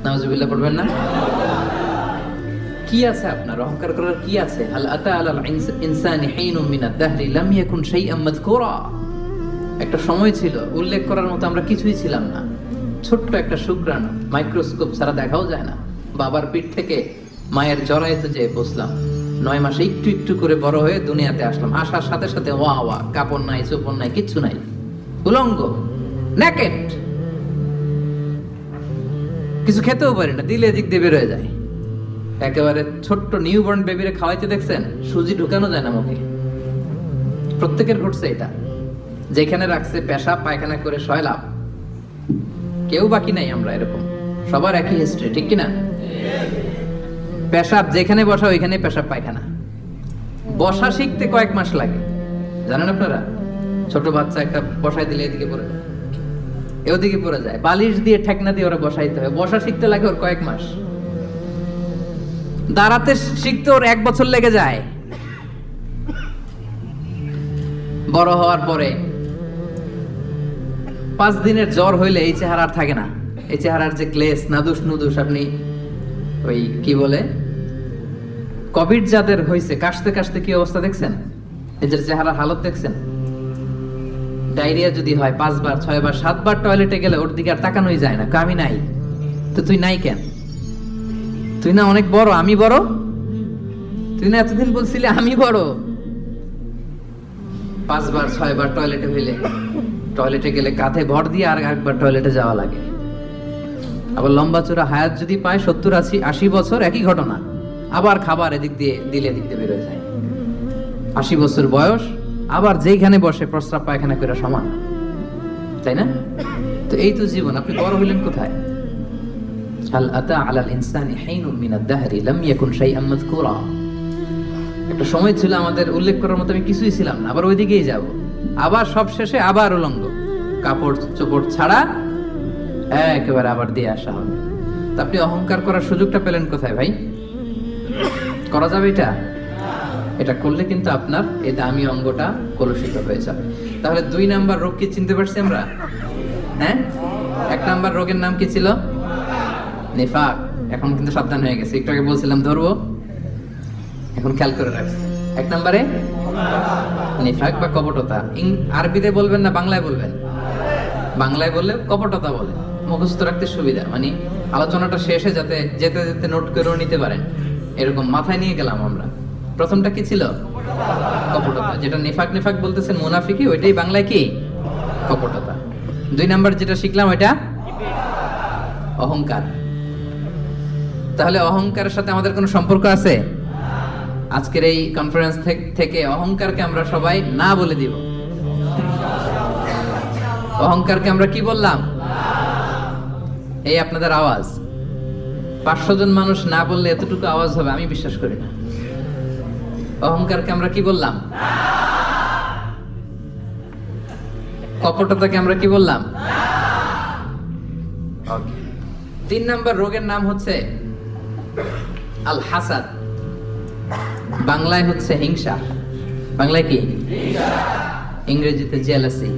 নাউজুবিল্লাহ পড়বেন না? কি আছে আপনার অহংকার করার? কি আছে? হাল আতা আলাল ইনসানি হিনুম মিনাদ দাহরি লাম ইয়াকুন শাইআম মাযকুরা। একটা সময় ছিল উল্লেখ করার মতো আমরা কিছুই ছিলাম না। ছোট্ট একটা শুক্রাণু, মাইক্রোস্কোপ ছাড়া দেখাও যায় না। বাবার পিঠ থেকে মায়ের জরায়ুতে যেয়ে বসলাম, 9 মাসে একটু একটু করে বড় হয়ে দুনিয়াতে আসলাম। আসার সাথে সাথে ওয়া ওয়া, কাপড় নাই, চোপড় নাই, কিচ্ছু নাই। উলঙ্গ, নেকেড, কিছু খেতেও পারি না, দিলে দিক দিয়ে বের হয়ে যায়। একেবারে ছোট্ট নিউবর্ন বেবিরে খাওয়াইতে দেখছেন, সুজি ঢুকানো যায় না মুখে। প্রত্যেকের ঘটছে এটা, যেখানে রাখছে পেশাব পায়খানা করে সয়লাভ, কেউ বাকি নাই। আমরা এরকম সবার একই হিস্ট্রি, ঠিক কিনা? পেশাব যেখানে বসা ওইখানে পেশাব পায়খানা। বসা শিখতে কয়েক মাস লাগে, জানেন আপনারা? ছোট বাচ্চা একটা বসাই দিলে এদিকে পড়ে যায়, ওদিকে পড়ে যায়, বালিশ দিয়ে ঠেকনা দিয়ে ওরা বসাইতে হয়। বসা শিখতে লাগে ওর কয়েক মাস, দাঁড়াতে শিখতে ওর 1 বছর লেগে যায়। বড় হওয়ার পরে 5 দিনের জ্বর হইলে এই চেহারা আর থাকে না। এই চেহারার যে গ্লেস, নাদুস নুদুস, আপনি ওই কি বলে কোভিড যাদের হয়েছে, কাশতে কাশতে কি অবস্থা দেখছেন? এদের চেহারার হালত দেখছেন? ডায়রিয়া যদি হয় 5 বার 6 বার 7 বার টয়লেটে গেলে ওর দিকে আর তাকানোই যায় না। আমি নাই তো তুই নাই কেন? তুই না অনেক বড়, আমি বড়? তুই না এতদিন বলছিলি আমি বড়? 5 বার 6 বার টয়লেটে হইলে, টয়লেটে গেলে কাঁধে ভর দিয়ে আর একবার টয়লেটে যাওয়া লাগে। আবার লম্বা চূড়া হায়াত যদি পায় 70 80 বছর, একই ঘটনা। আবার খাবার এদিক দিয়ে দিলে এদিক দিয়ে বেরোয় যায়। 80 বছর বয়স, আবার যেইখানে বসে প্রস্রাব পায়খানা করে সমান, তাই না? তো এই তো জীবন। আপনি বড় হইলেন কোথায়? হাল আতা আলাল ইনসানি হাইনুম মিনাদ দাহরি লাম ইয়াকুন শাইআম মাযকুরা। একটা সময় ছিল আমাদের উল্লেখ করার মতো আমি কিছুই ছিলাম না, আবার ওইদিকেই যাব। আবার সব শেষে আবার উলঙ্গ, কাপড় চোপড় ছাড়া একেবারে আবার দিয়ে আসা হবে। তা আপনি অহংকার করার সুযোগটা পেলেন কোথায় ভাই? করা যাবে এটা? এটা করলে কিন্তু আপনার এই দামি অঙ্গটা কলুষিত হয়ে যাবে। তাহলে 2 নাম্বার রোগ কি চিনতে পারছি আমরা? হ্যাঁ, 1 নাম্বার রোগের নাম কি ছিল? নিফাক। এখন কিন্তু সাবধান হয়ে গেছে, একটু আগে বলছিলাম ধরবো, এখন খেয়াল করে রাখছি। 1 নম্বরে নিফাক বা কপটতা। আরবিতে বলবেন না বাংলায় বলবেন? বাংলায় বললে কপটতা বলে, মুখস্থ রাখতে সুবিধা, মানে আলোচনাটা শেষে যাতে যেতে যেতে নোট করেও নিতে পারেন, এরকম মাথায় নিয়ে গেলাম আমরা। প্রথমটা কি ছিল? কপটতা। যেটা নিফাক নিফাক বলতেছেন মুনাফিকি, ওইটাই বাংলায় কি? কপটতা। 2 নাম্বার যেটা শিখলাম ওইটা অহংকার। তাহলে অহংকারের সাথে আমাদের কোনো সম্পর্ক আছে? আজকের এই কনফারেন্স থেকে অহংকারকে আমরা সবাই না বলে দিব। অহংকারকে আমরা কি বললাম? এই আপনাদের আওয়াজ। 500 জন মানুষ না বললে এতটুকু আওয়াজ হবে আমি বিশ্বাস করি না। অহংকারকে আমরা কি বললাম? কপটতাকে আমরা কি বললাম? 3 নাম্বার রোগের নাম হচ্ছে আল হাসাদ। বাংলায় হচ্ছে হিংসা। বাংলায় কি? ইংরেজিতে জেলাসি।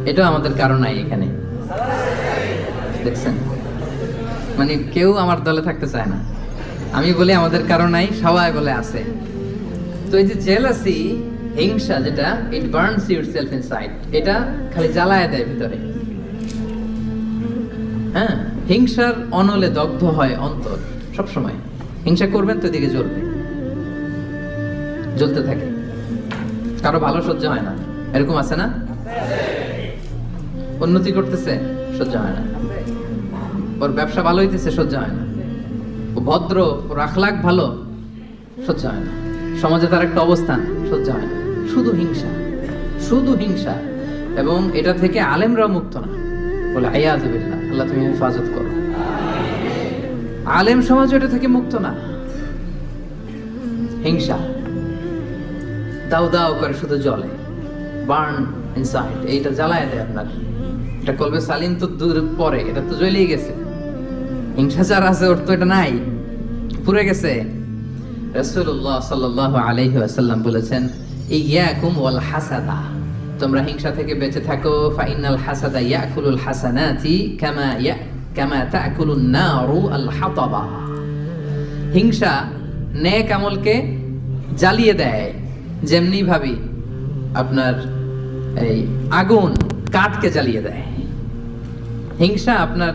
এটাও আমাদের কারণ নাই এখানে, দেখছেন? মানে কেউ আমার দলে থাকতে চায় না। আমি বলি আমাদের কারণ নাই, সবাই বলে আছে। তো এই যে জেলাসি, হিংসা, যেটা ইট বার্নস ইউরসেলফ ইনসাইড, এটা খালি জ্বালায় দেয় ভিতরে। হ্যাঁ, হিংসার অনলে দগ্ধ হয় অন্তর সব সময়। হিংসা করবেন তো এদিকে জ্বলবে, জ্বলতে থাকে। কারো ভালো সহ্য হয় না, এরকম আছে না? উন্নতি করতেছে, সহ্য হয় না। ওর ব্যবসা ভালো হইতেছে, সহ্য হয় না। ও ভদ্র, ওর আখলাক ভালো, সহ্য হয় না। সমাজে তার একটা অবস্থান, সহ্য হয় না। শুধু হিংসা, শুধু হিংসা। এবং এটা থেকে আলেমরাও মুক্ত না, বলে আয়াযু বিল্লাহ, আল্লাহ তুমি হেফাজত করো। আলেম সমাজ এটা থেকে মুক্ত না। হিংসা দাও দাও করে শুধু জ্বলে, বার্ন ইনসাইড। এইটা জ্বালায় দেয় আপনার। এটা কলবে সালিম তো দূর পরে, এটা তো জ্বলেই গেছে। হিংসা যার আছে ওর তো এটা নাই, পুড়ে গেছে। রাসূলুল্লাহ সাল্লাল্লাহু আলাইহি ওয়াসাল্লাম বলেছেন, ইয়াকুম ওয়াল হাসাদা, তোমরা হিংসা থেকে বেঁচে থাকো। ফাইনাল হাসাদা ইয়াকুলুল হাসানাতি কামা তাকুলুন নারু আল হাতাবা। হিংসা নেক আমলকে জ্বালিয়ে দেয়, যেমনি ভাবে আপনার এই আগুন কাঠকে জ্বালিয়ে দেয়। হিংসা আপনার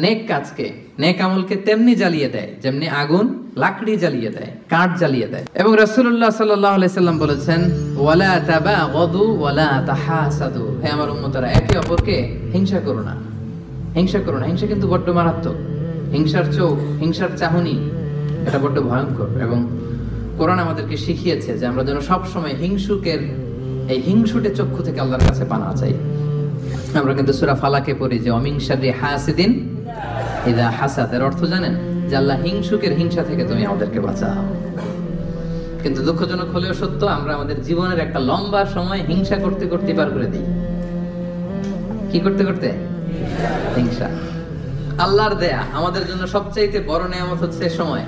নেক কাজকে, নেক আমলকে তেমনি জ্বালিয়ে দেয় যেমনি আগুন লাকড়ি জ্বালিয়ে দেয়, কাঠ জ্বালিয়ে দেয়। এবং রাসূলুল্লাহ সাল্লাল্লাহু আলাইহি সাল্লাম বলেছেন, ওয়ালা তাবাগাদু ওয়ালা তাহাসাদু, হে আমার উম্মতরা, একে অপরকে হিংসা করো না, হিংসা করো না। হিংসা কিন্তু বড্ড মারাত্মক। হিংসার চোখ, হিংসার চাহনি, এটা বড্ড ভয়ঙ্কর। এবং কোরআন আমাদেরকে শিখিয়েছে যে আমরা যেন সবসময় হিংসুকের এই হিংসুটে চক্ষু থেকে আল্লাহর কাছে পানা চাই। আমরা কিন্তু সূরা ফালাকে পড়ি যে অমিন শাররি হাসিদিন ইযা হাসাদ, এর অর্থ জানেন যে আল্লাহ হিংসুকের হিংসা থেকে তুমি আমাদেরকে বাঁচাও। কিন্তু দুঃখজনক হলেও সত্য, আমরা আমাদের জীবনের একটা লম্বা সময় হিংসা করতে করতে পার করে দিই। কি করতে করতে? হিংসা। আল্লাহর দেয়া আমাদের জন্য সবচাইতে বড় নিয়ামত হচ্ছে সময়।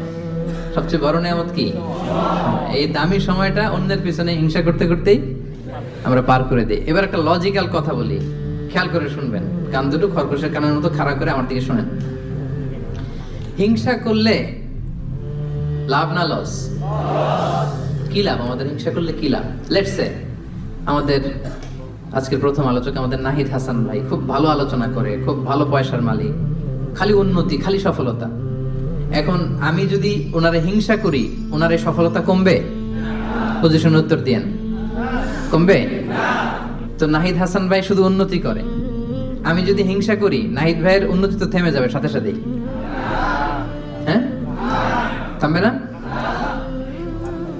সবচেয়ে বড় নিয়ামত কি? এই দামি সময়টা অন্যের পিছনে হিংসা করতে করতেই আমরা পার করে দিই। এবার একটা লজিক্যাল কথা বলি, খেয়াল করে শুনবেন, কান দুটো খরগোশের কানের মতো খাড়া করে আমার দিকে শোনেন। হিংসা করলে লাভ না লস? কি লাভ? আমাদের হিংসা করলে কি লাভ? লেটস সে আমাদের আজকের প্রথম আলোচক আমাদের নাহিদ হাসান ভাই খুব ভালো আলোচনা করে, খুব ভালো পয়সার মালিক, খালি উন্নতি, খালি সফলতা। এখন আমি যদি ওনারে হিংসা করি, ওনার সফলতা কমবে? পজিশন উত্তর দিয়েন, কমবে? তো নাহিদ হাসান ভাই শুধু উন্নতি করে, আমি যদি হিংসা করি নাহিদ ভাইয়ের উন্নতি তো থেমে যাবে সাথে সাথেই। হ্যাঁ, থামবে না?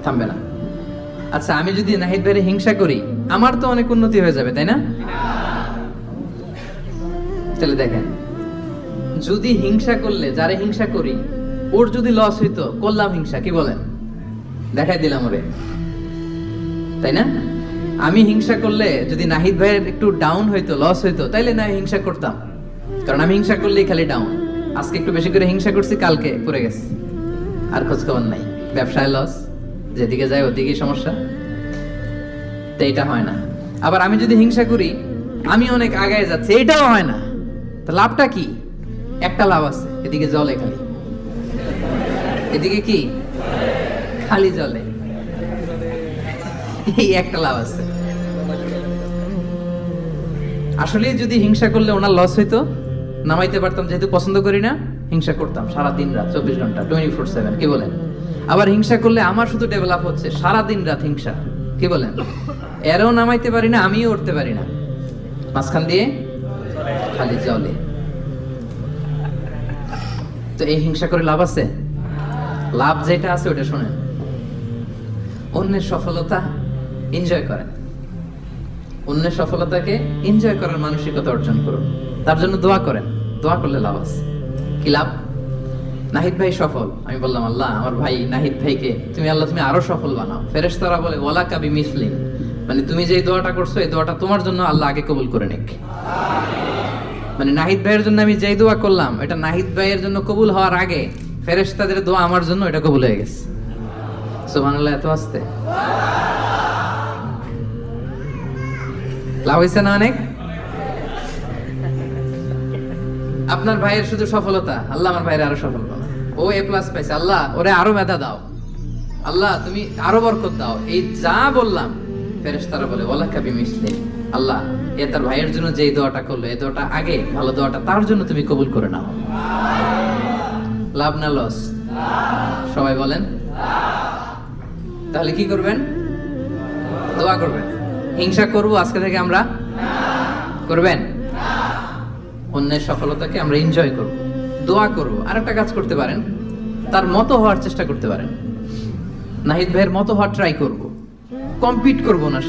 থামবে না। আচ্ছা, আমি যদি নাহিদ ভাইয়ের হিংসা করি আমার তো অনেক উন্নতি হয়ে যাবে, তাই না? তাহলে দেখেন, যদি হিংসা করলে, যারে হিংসা করি ওর যদি লস হইতো, করলাম হিংসা, কি বলেন? দেখাই দিলাম ওরে, তাই না? আমি হিংসা করলে যদি নাহিদ ভাইয়ের একটু ডাউন হইতো, লস হইতো, তাইলে না হিংসা করতাম, কারণ আমি হিংসা করলেই খালি ডাউন। আজকে একটু বেশি করে হিংসা করছি, কালকে পড়ে গেছে, আর খোঁজ খবর নাই, ব্যবসায় লস, যেদিকে যায় ওদিকেই সমস্যা। তো এটা হয় না। আবার আমি যদি হিংসা করি আমি অনেক আগায় যাচ্ছি, এটাও হয় না। তো লাভটা কি? একটা লাভ আছে, এদিকে জলে খালি, এদিকে কি খালি জলে, এই একটা লাভ আছে। আসলে যদি হিংসা করলে ওনার লস হইতো, নামাইতে পারতাম, যেহেতু পছন্দ করি না, হিংসা করতাম সারা দিন রাত, 24 ঘন্টা, 24/7, কি বলেন? আবার হিংসা করলে আমার শুধু ডেভেলপ হচ্ছে, সারা দিন রাত হিংসা, কি বলেন? এরও নামাইতে পারি না, আমিও উঠতে পারি না, মাঝখান দিয়ে খালি জলে। তো এই হিংসা করে লাভ আছে? লাভ যেটা আছে ওটা শোনেন, অন্যের সফলতা এনজয় করেন, অন্যের সফলতাকে এনজয় করার মানসিকতা অর্জন করুন, তার জন্য দোয়া করেন। দোয়া করলে লাভ আছে। কি লাভ? নাহিদ ভাই সফল, আমি বললাম আল্লাহ আমার ভাই নাহিদ ভাইকে তুমি, আল্লাহ তুমি আরো সফল বানাও। ফেরেশতারা বলে ওয়ালা কাবি মিসলিন, মানে তুমি যে দোয়াটা করছো এই দোয়াটা তোমার জন্য আল্লাহ আগে কবুল করে নিক। মানে নাহিদ ভাইয়ের জন্য আমি যেই দোয়া করলাম এটা নাহিদ ভাইয়ের জন্য কবুল হওয়ার আগে ফেরেশতাদের দোয়া আমার জন্য এটা কবুল হয়ে গেছে। সুবহানাল্লাহ, এত আস্তে লাভ হয়েছে না অনেক? আপনার ভাইয়ের শুধু সফলতা, আল্লাহ আমার ভাইয়ের আরো সফল বানাও। ও A+ পাইছে, আল্লাহ ওরে আরো মেধা দাও, আল্লাহ তুমি আরো বরকত দাও। এই যা বললাম ফেরেশতারা বলে ওয়ালা কাবি মিসলিন, আল্লাহ এ তার ভাইয়ের জন্য যেই দোয়াটা করলো এই দোয়াটা আগে, ভালো দোয়াটা তার জন্য তুমি কবুল করে নাও। লাভ না লস? সবাই বলেন। তাহলে কি করবেন? দোয়া করবেন। হিংসা করবো আজকে থেকে আমরা? করবেন? অন্যের সফলতাকে আমরা এনজয় করব, দোয়া করব। আর একটা কাজ করতে পারেন, তার মতো হওয়ার চেষ্টা করতে পারেন। নাহিদ ভাইয়ের মতো হওয়ার ট্রাই করব, কম্পিট করব না।